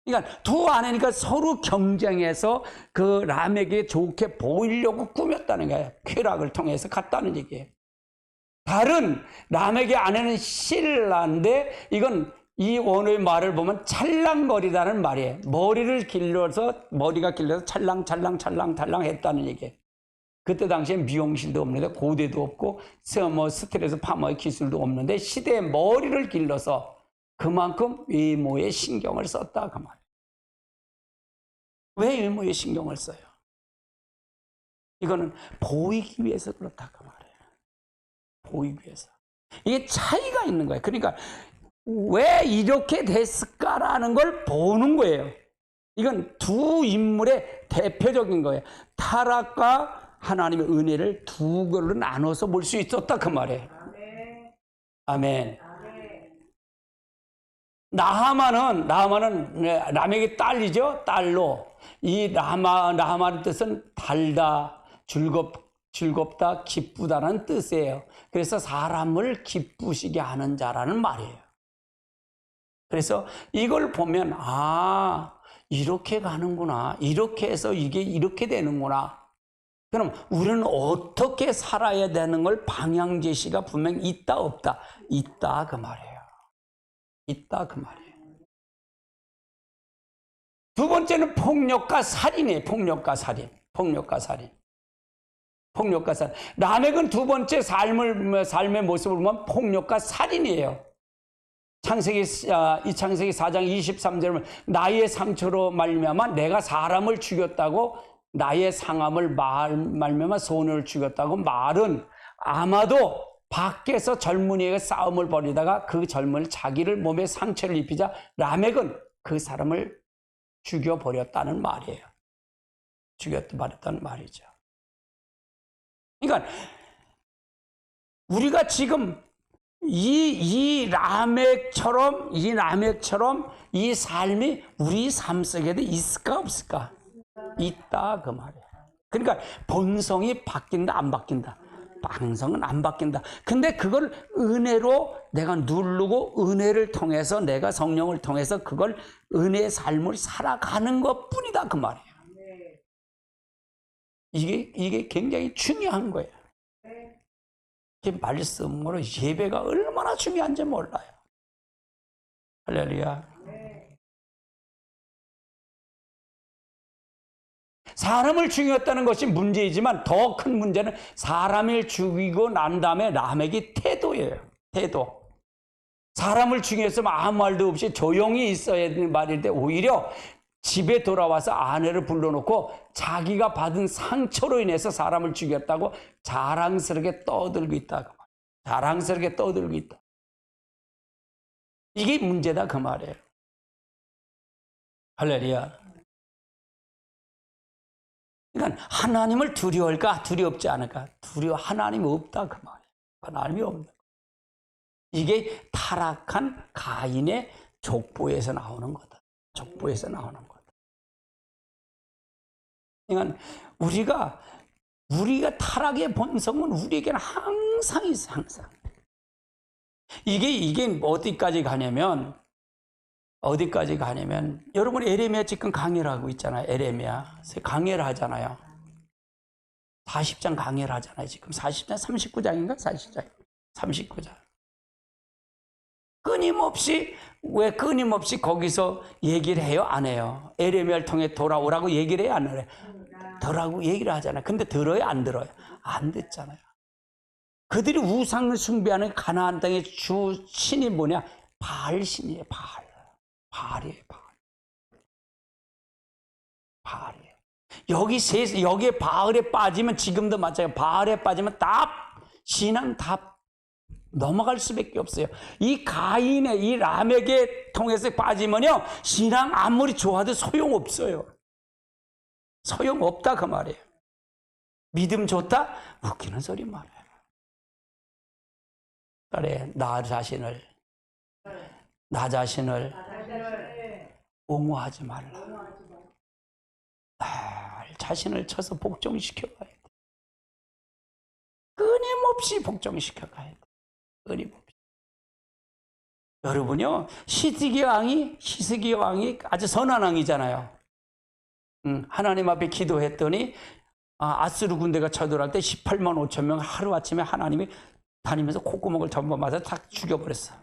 그러니까 두 아내니까 서로 경쟁해서 그 라멕에게 좋게 보이려고 꾸몄다는 거예요. 쾌락을 통해서 갔다는 얘기예요. 다른 라멕의 아내는 실라인데 이건 이 원어의 말을 보면 찰랑거리다는 말이에요. 머리가 길러서 찰랑 했다는 얘기예요. 그때 당시에 미용실도 없는데 고대도 없고 스트레스 파마의 기술도 없는데 시대의 머리를 길러서 그만큼 외모에 신경을 썼다 그 말이에요. 왜 외모에 신경을 써요? 이거는 보이기 위해서 그렇다 그 말이에요. 보이기 위해서. 이게 차이가 있는 거예요. 그러니까 왜 이렇게 됐을까라는 걸 보는 거예요. 이건 두 인물의 대표적인 거예요. 타락과 하나님의 은혜를 두 걸로 나눠서 볼 수 있었다 그 말이에요. 아멘. 나하만은 라멕의 딸이죠. 딸로 이 나하만의 뜻은 달다, 즐겁다, 기쁘다는 뜻이에요. 그래서 사람을 기쁘시게 하는 자라는 말이에요. 그래서 이걸 보면 이렇게 가는구나. 이렇게 해서 이게 이렇게 되는구나. 그럼 우리는 어떻게 살아야 되는 걸 방향 제시가 분명히 있다 없다? 있다 그 말이에요. 있다 그 말이에요. 두 번째는 폭력과 살인이에요. 폭력과 살인. 라멕은 두 번째 삶의 모습을 보면 폭력과 살인이에요. 창세기 4장 23절에 나의 상처로 말미암아 내가 사람을 죽였다고, 나의 상함을 말미암아 소년을 죽였다고 말은 아마도 밖에서 젊은이에게 싸움을 벌이다가 그 젊은이 자기를 몸에 상처를 입히자 라멕은 그 사람을 죽여버렸다는 말이에요. 죽여버렸다는 말이죠. 그러니까 우리가 지금 이 라멕처럼 이 삶이 우리 삶 속에도 있을까 없을까? 있다 그 말이에요. 그러니까 본성이 바뀐다 안 바뀐다? 본성은 안 바뀐다. 근데 그걸 은혜로 내가 누르고 은혜를 통해서 내가 성령을 통해서 그걸 은혜의 삶을 살아가는 것뿐이다 그 말이에요. 이게 굉장히 중요한 거예요. 이 말씀으로 예배가 얼마나 중요한지 몰라요. 할렐루야. 사람을 죽였다는 것이 문제이지만 더 큰 문제는 사람을 죽이고 난 다음에 라멕의 태도예요. 태도. 사람을 죽였으면 아무 말도 없이 조용히 있어야 되는 말인데 오히려 집에 돌아와서 아내를 불러놓고 자기가 받은 상처로 인해서 사람을 죽였다고 자랑스럽게 떠들고 있다. 자랑스럽게 떠들고 있다. 이게 문제다 그 말이에요. 할렐루야. 그러니까 하나님을 두려울까 두렵지 않을까? 하나님 없다 그 말이에요. 하나님이 없다. 이게 타락한 가인의 족보에서 나오는 거다. 족보에서 나오는 거다. 그러니까 우리가 타락의 본성은 우리에게는 항상 있어, 항상. 이게 어디까지 가냐면 여러분 에레미야 지금 강해를 하고 있잖아요. 에레미야 강해를 하잖아요. 40장 강해를 하잖아요. 지금 40장 39장인가 40장 39장. 끊임없이 거기서 얘기를 해요, 안 해요? 에레미야를 통해 돌아오라고 얘기를 해요, 안 해요? 더라고 얘기를 하잖아요. 근데 들어요, 안 들어요? 안 듣잖아요. 그들이 우상을 숭배하는 가나안 땅의 주 신이 뭐냐? 바알 신이에요. 바알이에요. 바알이에요. 여기에 바알에 빠지면 지금도 마찬가지예요. 바알에 빠지면 신앙 다 넘어갈 수밖에 없어요. 이 가인의 이 라멕에 통해서 빠지면요 신앙 아무리 좋아도 소용없어요. 소용없다 그 말이에요. 믿음 좋다? 웃기는 소리 말이에요. 그래 나 자신을 옹호하지 말라. 날 자신을 쳐서 복종시켜가야 돼. 끊임없이 복종시켜가야 돼. 끊임없이. 여러분요 히스기야 왕이 아주 선한 왕이잖아요. 하나님 앞에 기도했더니 아수르 군대가 쳐들어갈 때 18만 5천 명 하루아침에 하나님이 다니면서 콧구멍을 전부 맞아 다 죽여버렸어.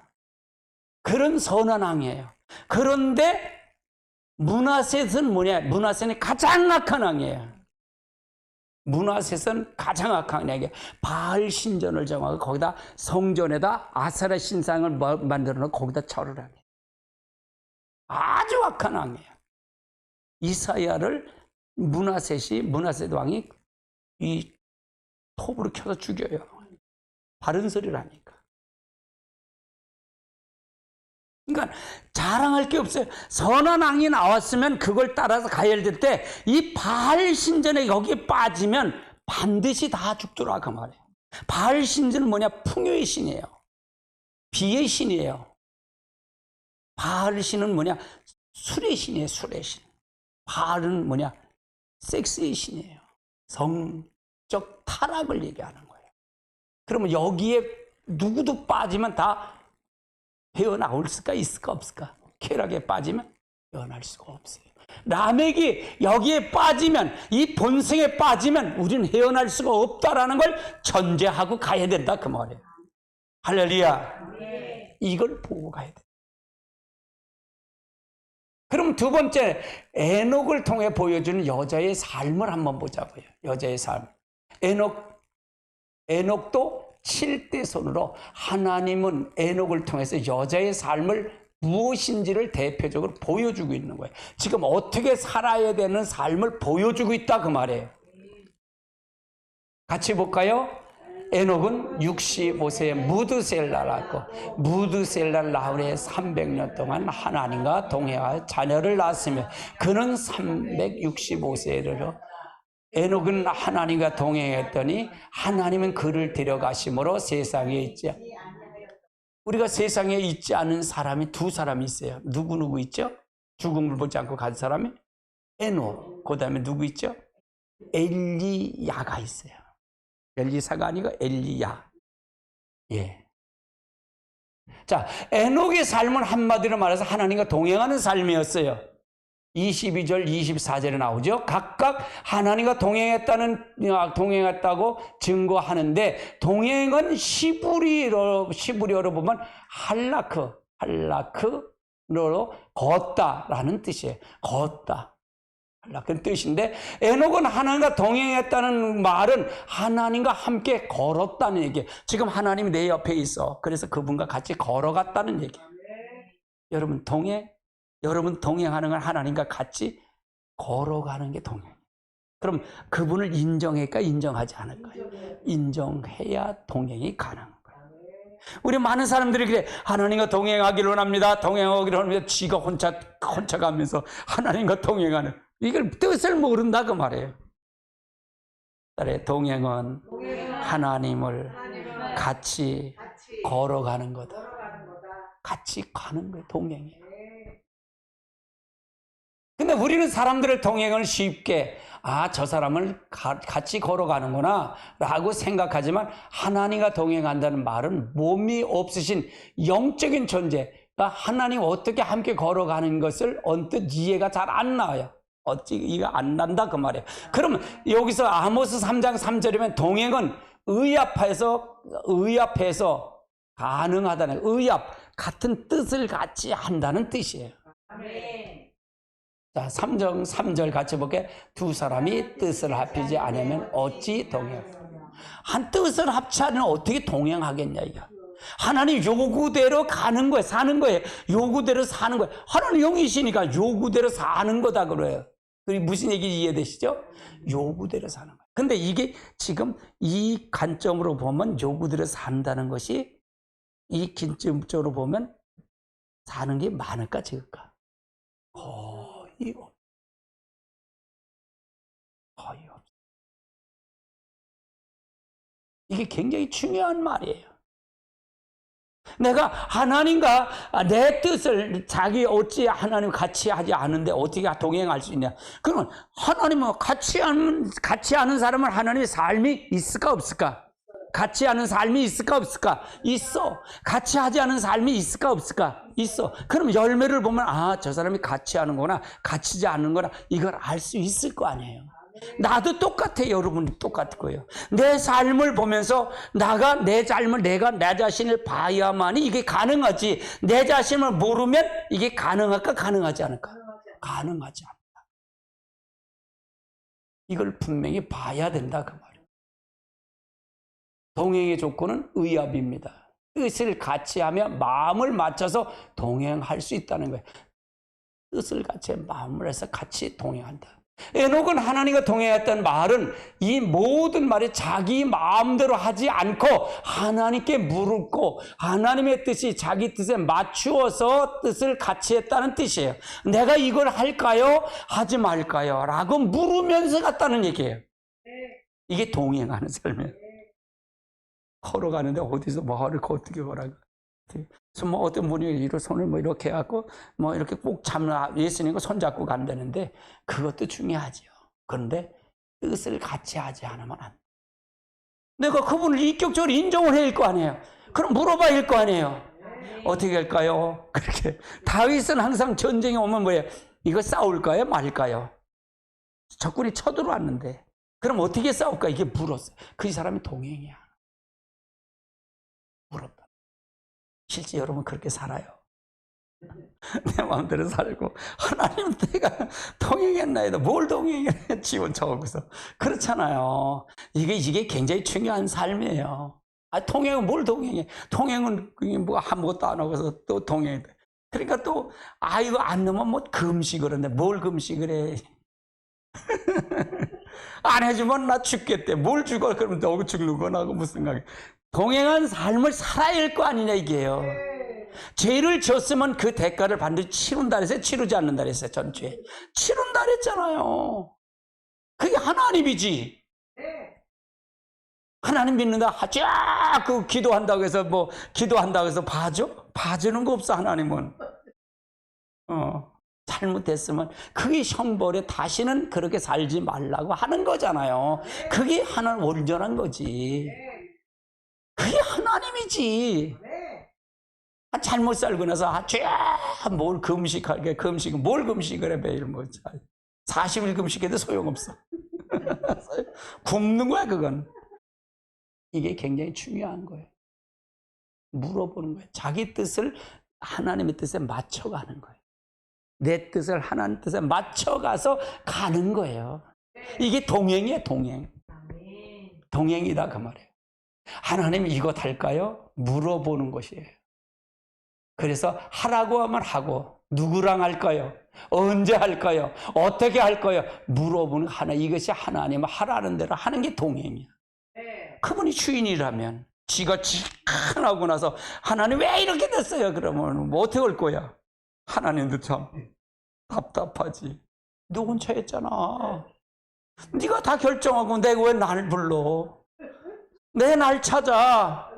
그런 선한 왕이에요. 그런데 므낫셋은 뭐냐? 므낫셋은 가장 악한 왕이에요. 므낫셋은 가장 악한 왕이에요. 바알 신전을 정하고 거기다 성전에다 아세라 신상을 만들어 놓고 거기다 절을 하게. 아주 악한 왕이에요. 이사야를 므낫셋 왕이 이 톱으로 켜서 죽여요. 바른 소리를 하니까. 그러니까 자랑할 게 없어요. 선한 왕이 나왔으면 그걸 따라서 가야 될 때 이 바알 신전에 여기에 빠지면 반드시 다 죽더라 그 말이에요. 바알 신전은 뭐냐? 풍요의 신이에요. 비의 신이에요. 바알 신은 뭐냐? 술의 신이에요. 술의 신. 바알은 뭐냐? 섹스의 신이에요. 영적 타락을 얘기하는 거예요. 그러면 여기에 누구도 빠지면 다 헤어나올 수가 있을까 없을까? 쾌락에 빠지면 헤어날 수가 없어요. 라멕이 여기에 빠지면, 이 본성에 빠지면 우리는 헤어날 수가 없다라는 걸 전제하고 가야 된다 그 말이에요. 할렐루야. 이걸 보고 가야 돼. 그럼 두 번째, 에녹을 통해 보여주는 여자의 삶을 한번 보자고요. 여자의 삶. 에녹도 7대 손으로 하나님은 에녹을 통해서 여자의 삶을 무엇인지를 대표적으로 보여주고 있는 거예요. 지금 어떻게 살아야 되는 삶을 보여주고 있다 그 말이에요. 같이 볼까요? 에녹은 65세에 무드셀라를 낳고 무드셀라를 낳은 후에 300년 동안 하나님과 동행하여 자녀를 낳았으며 그는 365세로 에녹은 하나님과 동행했더니 하나님은 그를 데려가심으로 세상에 있지, 우리가 세상에 있지 않은 사람이 두 사람이 있어요. 누구 있죠? 죽음을 보지 않고 간 사람이 에녹, 그 다음에 누구 있죠? 엘리야가 있어요. 엘리사가 아니고 엘리야. 예. 자, 에녹의 삶은 한마디로 말해서 하나님과 동행하는 삶이었어요. 22절, 24절에 나오죠. 각각 하나님과 동행했다고 증거하는데, 동행은 히브리어로 보면 할라크로 걷다라는 뜻이에요. 걷다. 그런 뜻인데, 에녹은 하나님과 동행했다는 말은 하나님과 함께 걸었다는 얘기예요. 지금 하나님이 내 옆에 있어. 그래서 그분과 같이 걸어갔다는 얘기예요. 여러분 동행하는 건 하나님과 같이 걸어가는 게 동행. 그럼 그분을 인정할까 인정하지 않을까요? 인정해야 동행이 가능한 거예요. 우리 많은 사람들이 그래, 하나님과 동행하기를 원합니다. 동행하기를 원합니다. 지가 혼자 가면서 하나님과 동행하는, 이걸 뜻을 모른다 그 말이에요. 동행은 하나님을 같이 걸어가는 거다. 같이 가는 거예요, 동행이. 근데 우리는 사람들의 동행을 쉽게, 저 사람을 같이 걸어가는구나 라고 생각하지만, 하나님과 동행한다는 말은 몸이 없으신 영적인 존재가 하나님 어떻게 함께 걸어가는 것을 언뜻 이해가 잘 안 나와요. 어찌 이해가 안 난다 그 말이에요. 그러면 여기서 아모스 3장 3절이면 동행은 의합해서 가능하다는, 의합, 같은 뜻을 같이 한다는 뜻이에요. 아멘. 자, 3절 같이 볼게요. 두 사람이 뜻을 합치지 않으면 어찌 동행할까? 한 뜻을 합치 않으면 어떻게 동행하겠냐 이거. 하나님 요구대로 가는 거예요. 사는 거예요. 요구대로 사는 거예요. 하나님 영이시니까 요구대로 사는 거다 그래요. 무슨 얘기 이해되시죠? 요구대로 사는 거예요. 근데 이게 지금 이 관점으로 보면 요구대로 산다는 것이, 이 관점으로 보면 사는 게 많을까 적을까? 거의 없어. 이게 굉장히 중요한 말이에요. 내가 하나님과 내 뜻을 어찌 하나님 같이 하지 않은데 어떻게 동행할 수 있냐? 그러면 하나님과 같이 하는 사람은 하나님의 삶이 있을까 없을까? 같이 하는 삶이 있을까 없을까? 있어. 같이 하지 않은 삶이 있을까 없을까? 있어. 그럼 열매를 보면 저 사람이 같이 하는구나, 같이지 않는구나, 이걸 알 수 있을 거 아니에요. 나도 똑같아요. 여러분이 똑같고요. 내 삶을 보면서 내 자신을 봐야만이 이게 가능하지, 내 자신을 모르면 이게 가능할까 가능하지 않을까? 가능하지 않다. 이걸 분명히 봐야 된다 그 말이에요. 동행의 조건은 의합입니다. 뜻을 같이 하며 마음을 맞춰서 동행할 수 있다는 거예요. 뜻을 같이 마음을 해서 같이 동행한다. 에녹은 하나님과 동행했다는 말은 이 모든 말이 자기 마음대로 하지 않고 하나님께 물었고, 하나님의 뜻이 자기 뜻에 맞추어서 뜻을 같이 했다는 뜻이에요. 내가 이걸 할까요? 하지 말까요? 라고 물으면서 갔다는 얘기예요. 이게 동행하는 삶이에요. 걸어가는데 어디서 뭐를 어떻게 걸어가? 어떤 분이 이렇게 손을 이렇게 해갖고 이렇게 꼭 예수님과 손잡고 간다는데, 그것도 중요하죠. 그런데 뜻을 같이 하지 않으면 안 돼. 내가 그분을 인격적으로 인정을 해야 할 거 아니에요. 그럼 물어봐야 할 거 아니에요. 어떻게 할까요? 그렇게. 다윗은 항상 전쟁이 오면 뭐예요? 이거 싸울까요? 말까요? 적군이 쳐들어왔는데. 그럼 어떻게 싸울까? 이게 물었어요. 그 사람이 동행이야. 물었다. 실제 여러분 그렇게 살아요. 내 마음대로 살고 하나님은 내가 동행했나 해도 뭘 동행해 지원 저거서 그렇잖아요. 이게 굉장히 중요한 삶이에요. 통행은 뭘 동행해? 통행은 뭐 아무것도 안 하고서 또 동행해. 그러니까 또 이거 안 넣으면 뭐 금식을 하는데 뭘 금식을 해? 안 해주면 나 죽겠대. 뭘 죽어? 그러면 너 죽는 거나 하고 무슨 관계? 동행한 삶을 살아야 할 거 아니냐 이게요. 죄를 졌으면 그 대가를 반드시 치른다 그랬어요? 치르지 않는다 그랬어요? 전주에 치른다 그랬잖아요. 그게 하나님이지. 하나님 믿는다 그 기도한다고 해서 뭐 기도한다고 해서 봐주는 거 없어. 하나님은 잘못했으면 그게 형벌에 다시는 그렇게 살지 말라고 하는 거잖아요. 그게 하나님 온전한 거지. 그게 하나님이지. 잘못 살고 나서 뭘 금식하게 금식은 뭘 금식을 해 매일 뭐 40일 금식해도 소용없어. 굶는 거야 그건. 이게 굉장히 중요한 거예요. 물어보는 거예요. 자기 뜻을 하나님의 뜻에 맞춰가는 거예요. 내 뜻을 하나님 뜻에 맞춰가서 가는 거예요. 이게 동행이에요. 동행이다 그 말이에요. 하나님 이것 할까요? 물어보는 것이에요. 그래서 하라고 하면 하고 누구랑 할까요? 언제 할까요? 어떻게 할까요? 물어보는 하나. 이것이 하나님 하라는 대로 하는 게 동행이야. 그분이 주인이라면 지가 하고 나서 하나님 왜 이렇게 됐어요? 그러면 뭐 어떻게 할 거야? 하나님도 참 답답하지. 너 혼자 했잖아. 네가 다 결정하고 내가 왜 나를 불러? 내 날 찾아.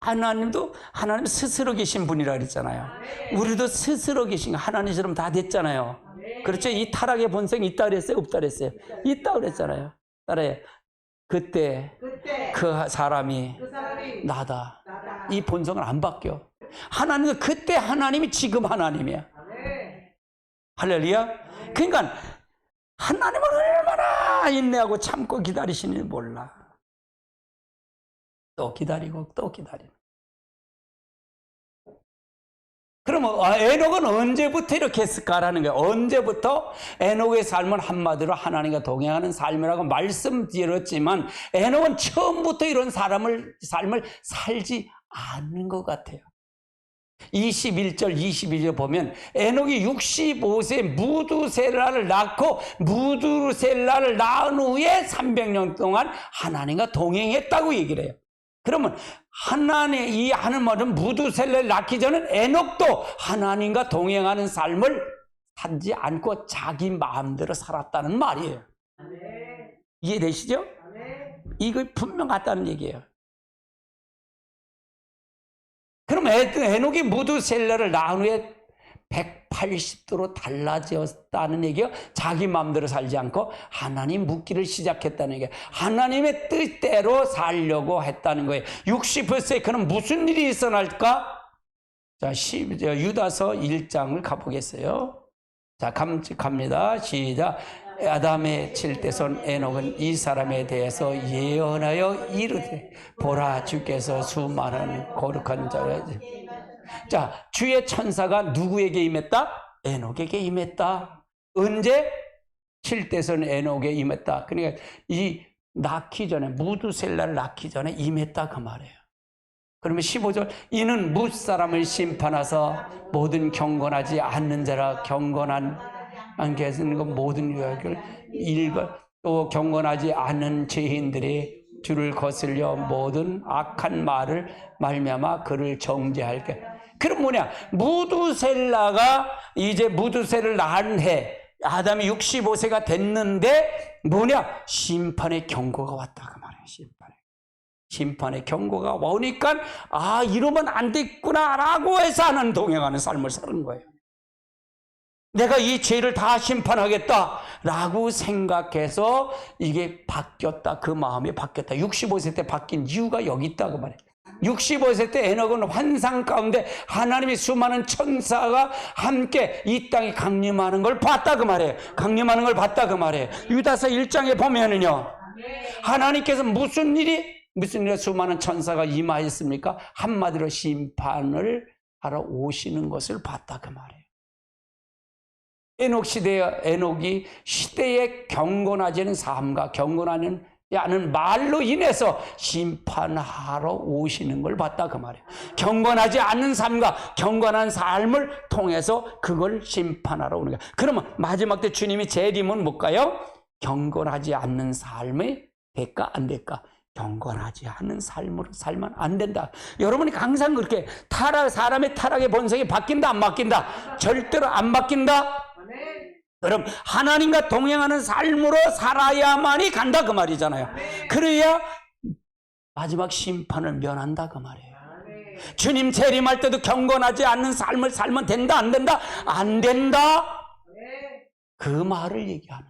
하나님도 하나님 스스로 계신 분이라 그랬잖아요. 우리도 스스로 계신 하나님처럼 다 됐잖아요. 그렇죠? 이 타락의 본성이 있다 그랬어요? 없다 그랬어요? 있다 그랬잖아요. 따라해. 그때 그 사람이 나다. 이 본성은 안 바뀌어. 하나님은 그때 하나님이 지금 하나님이야. 할렐루야. 그러니까 하나님은 얼마나 인내하고 참고 기다리시는지 몰라. 또 기다리고 또 기다리고. 그러면 에녹은 언제부터 이렇게 했을까라는 거예요. 언제부터? 에녹의 삶은 한마디로 하나님과 동행하는 삶이라고 말씀드렸지만 에녹은 처음부터 이런 삶을 살지 않는 것 같아요. 21절 22절 보면 에녹이 65세 무두셀라를 낳고 무두셀라를 낳은 후에 300년 동안 하나님과 동행했다고 얘기를 해요. 그러면 하나님 이 하는 말은 무두셀라를 낳기 전에 에녹도 하나님과 동행하는 삶을 살지 않고 자기 마음대로 살았다는 말이에요. 이해되시죠? 이거 분명하다는 얘기예요. 그럼 에녹이 무두셀라를 낳은 후에 180도로 달라졌다는 얘기예요. 자기 마음대로 살지 않고 하나님 묻기를 시작했다는 얘기예요. 하나님의 뜻대로 살려고 했다는 거예요. 60%에 그는 무슨 일이 일어날까? 자, 유다서 1장을 가보겠어요. 자, 갑니다. 시작. 아담의 칠대손 에녹은 이 사람에 대해서 예언하여 이르되 보라 주께서 수많은 거룩한 자를 자, 주의 천사가 누구에게 임했다? 에녹에게 임했다. 언제? 칠대손 에녹에 임했다. 그러니까 이 낳기 전에 무두셀라를 낳기 전에 임했다 그 말이에요. 그러면 15절 이는 무사람을 심판하사 모든 경건하지 않는 자라 경건한 안게 하는 것 모든 유익을 일과 또 경건하지 않은 죄인들이 주를 거슬려 모든 악한 말을 말미암아 그를 정죄할게. 그럼 뭐냐? 무두셀라가 이제 무두셀을 낳은 해 아담이 65세가 됐는데 뭐냐? 심판의 경고가 왔다 그 말이에요. 심판의 경고가 오니까 이러면 안 됐구나라고 해서 하는 동행하는 삶을 사는 거예요. 내가 이 죄를 다 심판하겠다라고 생각해서 이게 바뀌었다. 그 마음이 바뀌었다. 65세 때 바뀐 이유가 여기 있다고 말해요. 65세 때 에녹은 환상 가운데 하나님의 수많은 천사가 함께 이 땅에 강림하는 걸 봤다 그 말이에요. 강림하는 걸 봤다 그 말이에요. 유다서 1장에 보면은요, 하나님께서 무슨 일이 수많은 천사가 임하였습니까? 한마디로 심판을 하러 오시는 것을 봤다 그 말이에요. 에녹 시대에 에녹이 시대에 경건하지 않은 삶과 경건하지 않은 말로 인해서 심판하러 오시는 걸 봤다 그 말이에요. 경건하지 않는 삶과 경건한 삶을 통해서 그걸 심판하러 오는 거예요. 그러면 마지막 때 주님이 재림은 뭘까요? 경건하지 않는 삶의 될까 안 될까? 경건하지 않은 삶으로 살면 안 된다. 여러분이 항상 그렇게 사람의 타락의 본성이 바뀐다 안 바뀐다? 절대로 안 바뀐다. 그럼 하나님과 동행하는 삶으로 살아야만이 간다 그 말이잖아요. 그래야 마지막 심판을 면한다 그 말이에요. 주님 재림할 때도 경건하지 않는 삶을 살면 된다 안 된다? 안 된다. 그 말을 얘기하는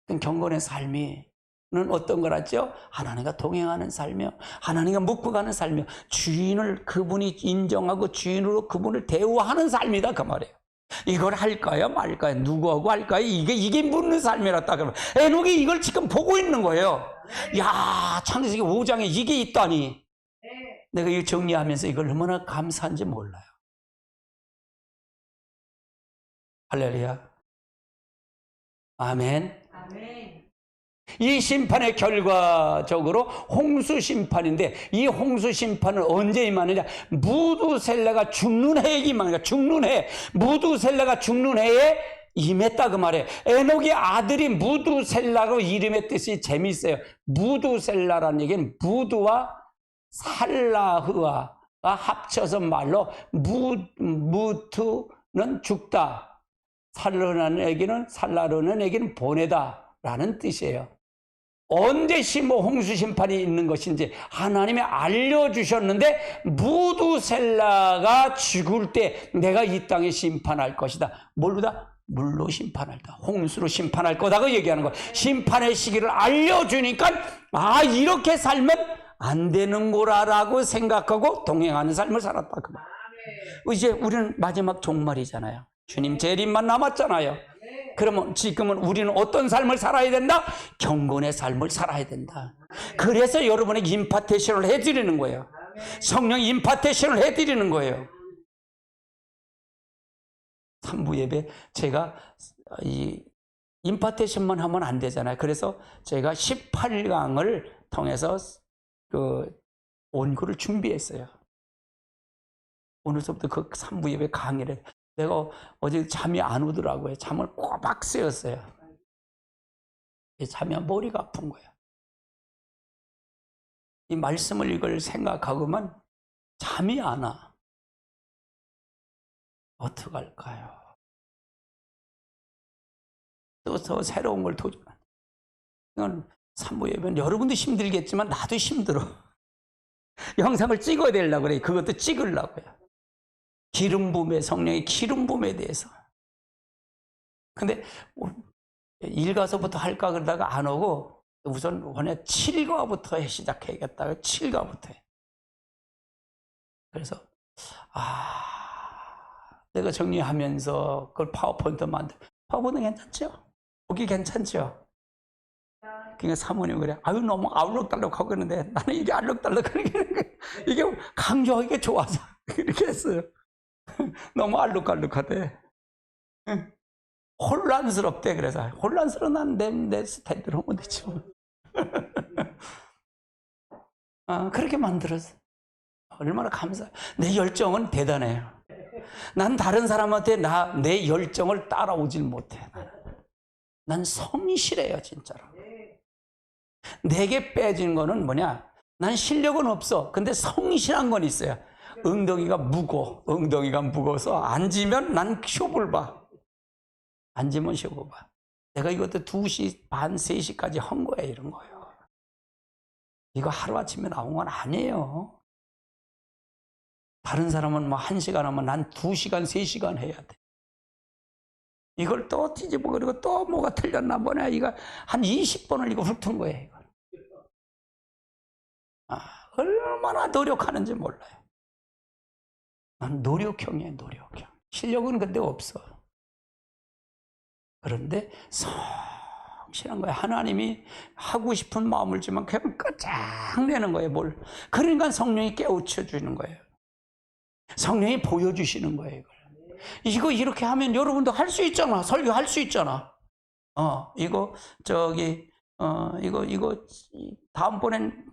거예요. 경건의 삶이 는 어떤 거라죠? 하나님과 동행하는 삶이요, 하나님과 묵고 가는 삶이요, 주인을 그분이 인정하고 주인으로 그분을 대우하는 삶이다 그 말이에요. 이걸 할까요 말까요? 누구하고 할까요? 이게 묻는 삶이었다 그러면 에녹이 이걸 지금 보고 있는 거예요. 야, 창세기 5장에 이게 있다니. 내가 이거 정리하면서 이걸 얼마나 감사한지 몰라요. 할렐루야. 아멘. 아멘. 이 심판의 결과적으로 홍수 심판인데, 이 홍수 심판은 언제 임하느냐? 무두셀라가 죽는 해에 임하니까, 죽는 해, 무두셀라가 죽는 해에 임했다 그 말이에요. 에녹의 아들이 무두셀라로 이름의 뜻이 재미있어요. 무두셀라라는 얘기는 무두와 살라흐와 합쳐서 말로 무투는 죽다, 살라르는 애기는 보내다 라는 뜻이에요. 언제 홍수 심판이 있는 것인지 하나님이 알려주셨는데, 무두셀라가 죽을 때 내가 이 땅에 심판할 것이다. 뭘로다? 물로 심판할다. 홍수로 심판할 거다고 얘기하는 거예요. 심판의 시기를 알려주니까 이렇게 살면 안 되는구나라고 생각하고 동행하는 삶을 살았다. 이제 우리는 마지막 종말이잖아요. 주님 재림만 남았잖아요. 그러면 지금은 우리는 어떤 삶을 살아야 된다? 경건의 삶을 살아야 된다. 그래서 여러분의 임파테이션을 해드리는 거예요. 성령 임파테이션을 해드리는 거예요. 3부 예배 제가 이 임파테이션만 하면 안 되잖아요. 그래서 제가 18강을 통해서 그 원고를 준비했어요. 오늘부터 그 3부 예배 강의를, 내가 어제 잠이 안 오더라고요. 잠을 꼬박 새었어요. 잠이 머리가 아픈 거예요. 이 말씀을 이걸 생각하고만 잠이 안 와. 어떡할까요? 또 더 새로운 걸 도전하는. 이건 3부 예배는 여러분도 힘들겠지만 나도 힘들어. 영상을 찍어야 되려고 그래. 그것도 찍으려고요. 기름 부음의, 성령의 기름 부음에 대해서. 근데 일 가서부터 할까 그러다가 안 오고, 우선 원래 7과부터 시작해야겠다. 7과부터 해. 그래서 내가 정리하면서 그걸 파워포인트 만들. 파워포인트 괜찮죠? 보기 괜찮죠? 그러니까 사모님 그래. 너무 알록달록하고 그러는데 나는 이게 알록달록하게 이게 강조하기가 좋아서 그렇게 했어요. 너무 알록달록하대. 혼란스럽대. 그래서 혼란스러운 내 스타일대로 하면 되지 뭐. 그렇게 만들었어. 얼마나 감사해. 내 열정은 대단해요. 난 다른 사람한테 내 열정을 따라오질 못해. 난 성실해요 진짜로. 내게 빼진 거는 뭐냐? 난 실력은 없어. 근데 성실한 건 있어요. 엉덩이가 무거워서 앉으면 난 쇼를 봐. 앉으면 쇼를 봐. 내가 이것도 2시 반, 3시까지 한 거예요. 이런 거예요. 이거 하루아침에 나온 건 아니에요. 다른 사람은 뭐 1시간 하면 난 2시간, 3시간 해야 돼. 이걸 또 뒤집어 그리고 또 뭐가 틀렸나 보네. 이거 한 20번을 이거 훑은 거예요. 이거. 얼마나 노력하는지 몰라요. 난 노력형이에요, 노력형. 실력은 근데 없어. 그런데 성실한 거예요. 하나님이 하고 싶은 마음을 주면 그냥 끝장내는 거예요, 뭘. 그러니까 성령이 깨우쳐 주는 거예요. 성령이 보여주시는 거예요, 이걸. 이거 이렇게 하면 여러분도 할 수 있잖아. 설교할 수 있잖아. 이거 다음번엔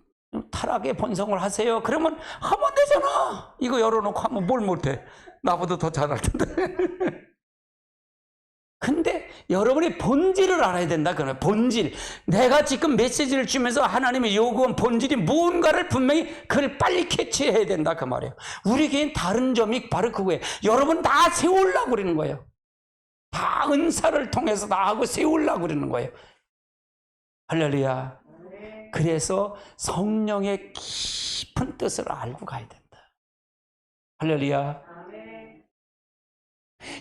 타락의 본성을 하세요. 그러면 하면 되잖아. 이거 열어놓고 하면 뭘 못해. 나보다 더 잘할 텐데. 근데 여러분이 본질을 알아야 된다. 그러면 본질. 내가 지금 메시지를 주면서 하나님의 요구한 본질이 무언가를 분명히 그걸 빨리 캐치해야 된다. 그 말이에요. 우리에겐 다른 점이 바로 그거예요. 여러분 다 세우려고 그러는 거예요. 다 은사를 통해서 다 하고 세우려고 그러는 거예요. 할렐루야. 그래서 성령의 깊은 뜻을 알고 가야 된다. 할렐루야.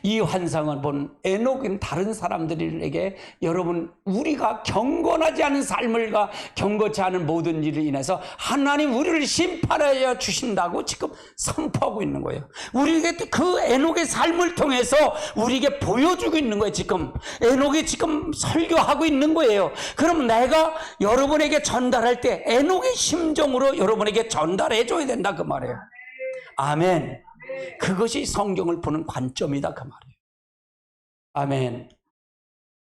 이 환상을 본 에녹은 다른 사람들에게 여러분 우리가 경건하지 않은 삶을과 경건치 않은 모든 일을 인해서 하나님 우리를 심판하여 주신다고 지금 선포하고 있는 거예요. 우리에게 그 에녹의 삶을 통해서 우리에게 보여주고 있는 거예요. 지금 에녹이 지금 설교하고 있는 거예요. 그럼 내가 여러분에게 전달할 때 에녹의 심정으로 여러분에게 전달해 줘야 된다 그 말이에요. 아멘. 그것이 성경을 보는 관점이다 그 말이에요. 아멘.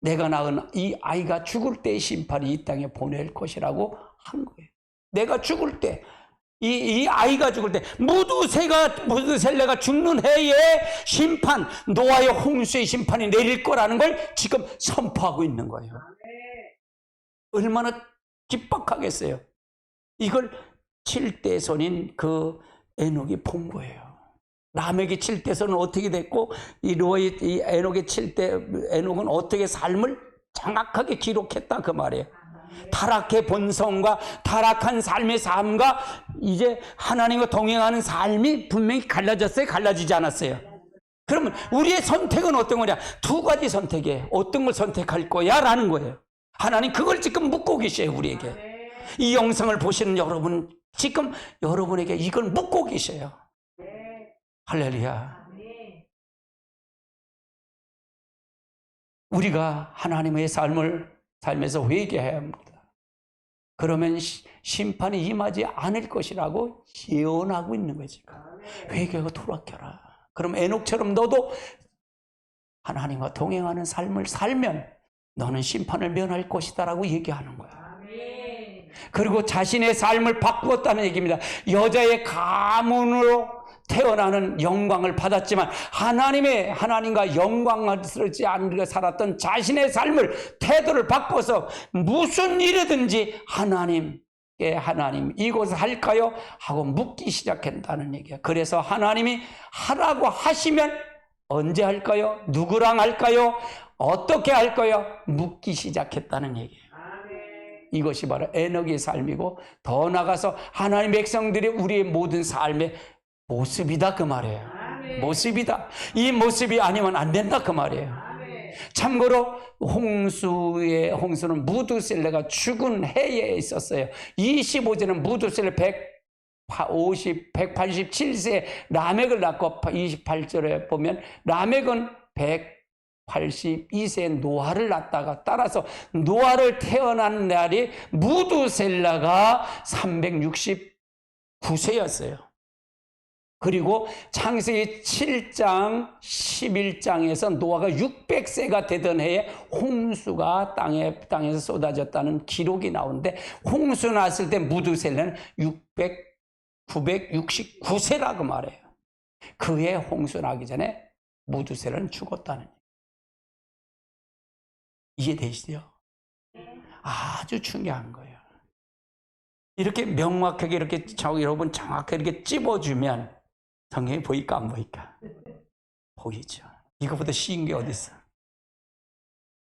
내가 낳은 이 아이가 죽을 때의 심판이 이 땅에 보낼 것이라고 한 거예요. 내가 죽을 때 이 아이가 죽을 때 무두셀레가 죽는 해에 심판, 노아의 홍수의 심판이 내릴 거라는 걸 지금 선포하고 있는 거예요. 얼마나 긴박하겠어요. 이걸 칠대손인 그 에녹이 본 거예요. 라멕이 7대손은 어떻게 됐고 이 에녹의 7대 에녹은 어떻게 삶을 정확하게 기록했다 그 말이에요. 타락의 본성과 타락한 삶의 삶과 이제 하나님과 동행하는 삶이 분명히 갈라졌어요? 갈라지지 않았어요? 그러면 우리의 선택은 어떤 거냐? 2가지 선택이에요. 어떤 걸 선택할 거야? 라는 거예요. 하나님 그걸 지금 묻고 계셔요 우리에게. 이 영상을 보시는 여러분 지금 여러분에게 이걸 묻고 계셔요. 할렐루야. 우리가 하나님의 삶을 살면서 회개해야 합니다. 그러면 심판이 임하지 않을 것이라고 예언하고 있는 거지. 회개하고 돌아켜라. 그럼 에녹처럼 너도 하나님과 동행하는 삶을 살면 너는 심판을 면할 것이다라고 얘기하는 거야. 그리고 자신의 삶을 바꾸었다는 얘기입니다. 여자의 가문으로 태어나는 영광을 받았지만 하나님과 영광스럽지 않게 살았던 자신의 삶을 태도를 바꿔서 무슨 일이든지 하나님 이곳을 할까요? 하고 묻기 시작한다는 얘기야. 그래서 하나님이 하라고 하시면 언제 할까요? 누구랑 할까요? 어떻게 할까요? 묻기 시작했다는 얘기예요. 이것이 바로 에녹의 삶이고 더 나아가서 하나님의 백성들이 우리의 모든 삶의 모습이다 그 말이에요. 모습이다. 이 모습이 아니면 안 된다 그 말이에요. 참고로 홍수는 무두셀레가 죽은 해에 있었어요. 25절은 무두셀레 187세 라멕을 낳고 28절에 보면 라멕은 182세 노아를 낳다가 따라서 노아를 태어난 날이 무두셀라가 369세였어요. 그리고 창세기 7장 11장에서 노아가 600세가 되던 해에 홍수가 땅에서 쏟아졌다는 기록이 나오는데 홍수 났을 때 무두셀라는 969세라고 말해요. 그 해 홍수 나기 전에 무두셀라는 죽었다는 얘기예요. 이해되시죠? 아주 중요한 거예요. 이렇게 명확하게 이렇게 여러분 정확하게 이렇게 찝어주면 성경이 보일까 안 보일까? 보이죠. 이거보다 쉬운 게 어디 있어?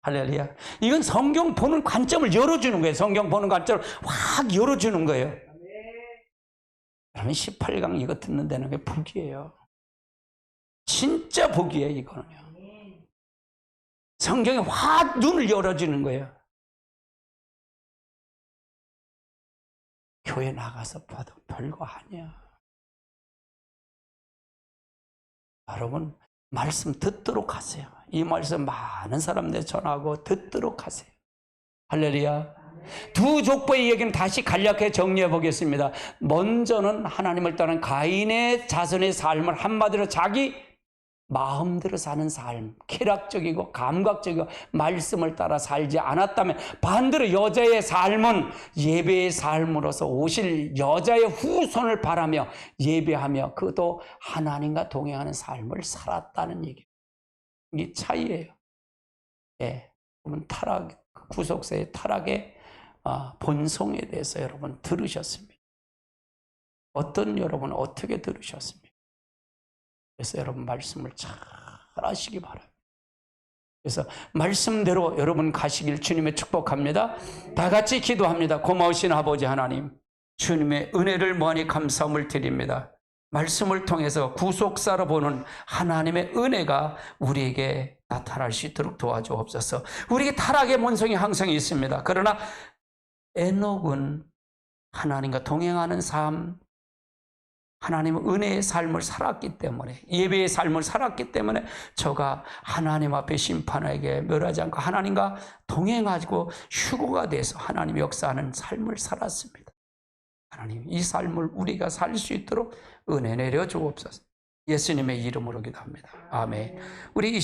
할렐루야. 이건 성경 보는 관점을 열어주는 거예요. 성경 보는 관점을 확 열어주는 거예요. 저는 18강 이거 듣는 데는 게 복이에요. 진짜 복이에요, 이거는요. 성경에 확 눈을 열어주는 거예요. 교회 나가서 봐도 별거 아니야. 여러분, 말씀 듣도록 하세요. 이 말씀 많은 사람들 전하고 듣도록 하세요. 할렐루야. 두 족보의 얘기는 다시 간략하게 정리해 보겠습니다. 먼저는 하나님을 떠난 가인의 자손의 삶을 한마디로 자기 마음대로 사는 삶, 쾌락적이고 감각적이고 말씀을 따라 살지 않았다면, 반대로 여자의 삶은 예배의 삶으로서 오실 여자의 후손을 바라며 예배하며 그도 하나님과 동행하는 삶을 살았다는 얘기예요. 이 차이예요. 예, 여러분 타락, 구속세의 타락의 본성에 대해서 여러분 들으셨습니다. 여러분 어떻게 들으셨습니까? 그래서 여러분 말씀을 잘 하시기 바랍니다. 그래서 말씀대로 여러분 가시길 주님의 축복합니다. 다 같이 기도합니다. 고마우신 아버지 하나님, 주님의 은혜를 무한히 감사함을 드립니다. 말씀을 통해서 구속사로 보는 하나님의 은혜가 우리에게 나타날 수 있도록 도와주옵소서. 우리에게 타락의 본성이 항상 있습니다. 그러나 에녹은 하나님과 동행하는 삶, 하나님의 은혜의 삶을 살았기 때문에, 예배의 삶을 살았기 때문에 저가 하나님 앞에 심판에게 멸하지 않고 하나님과 동행하고 휴거가 돼서 하나님 역사하는 삶을 살았습니다. 하나님, 이 삶을 우리가 살 수 있도록 은혜 내려 주옵소서. 예수님의 이름으로 기도합니다. 아멘. 우리 이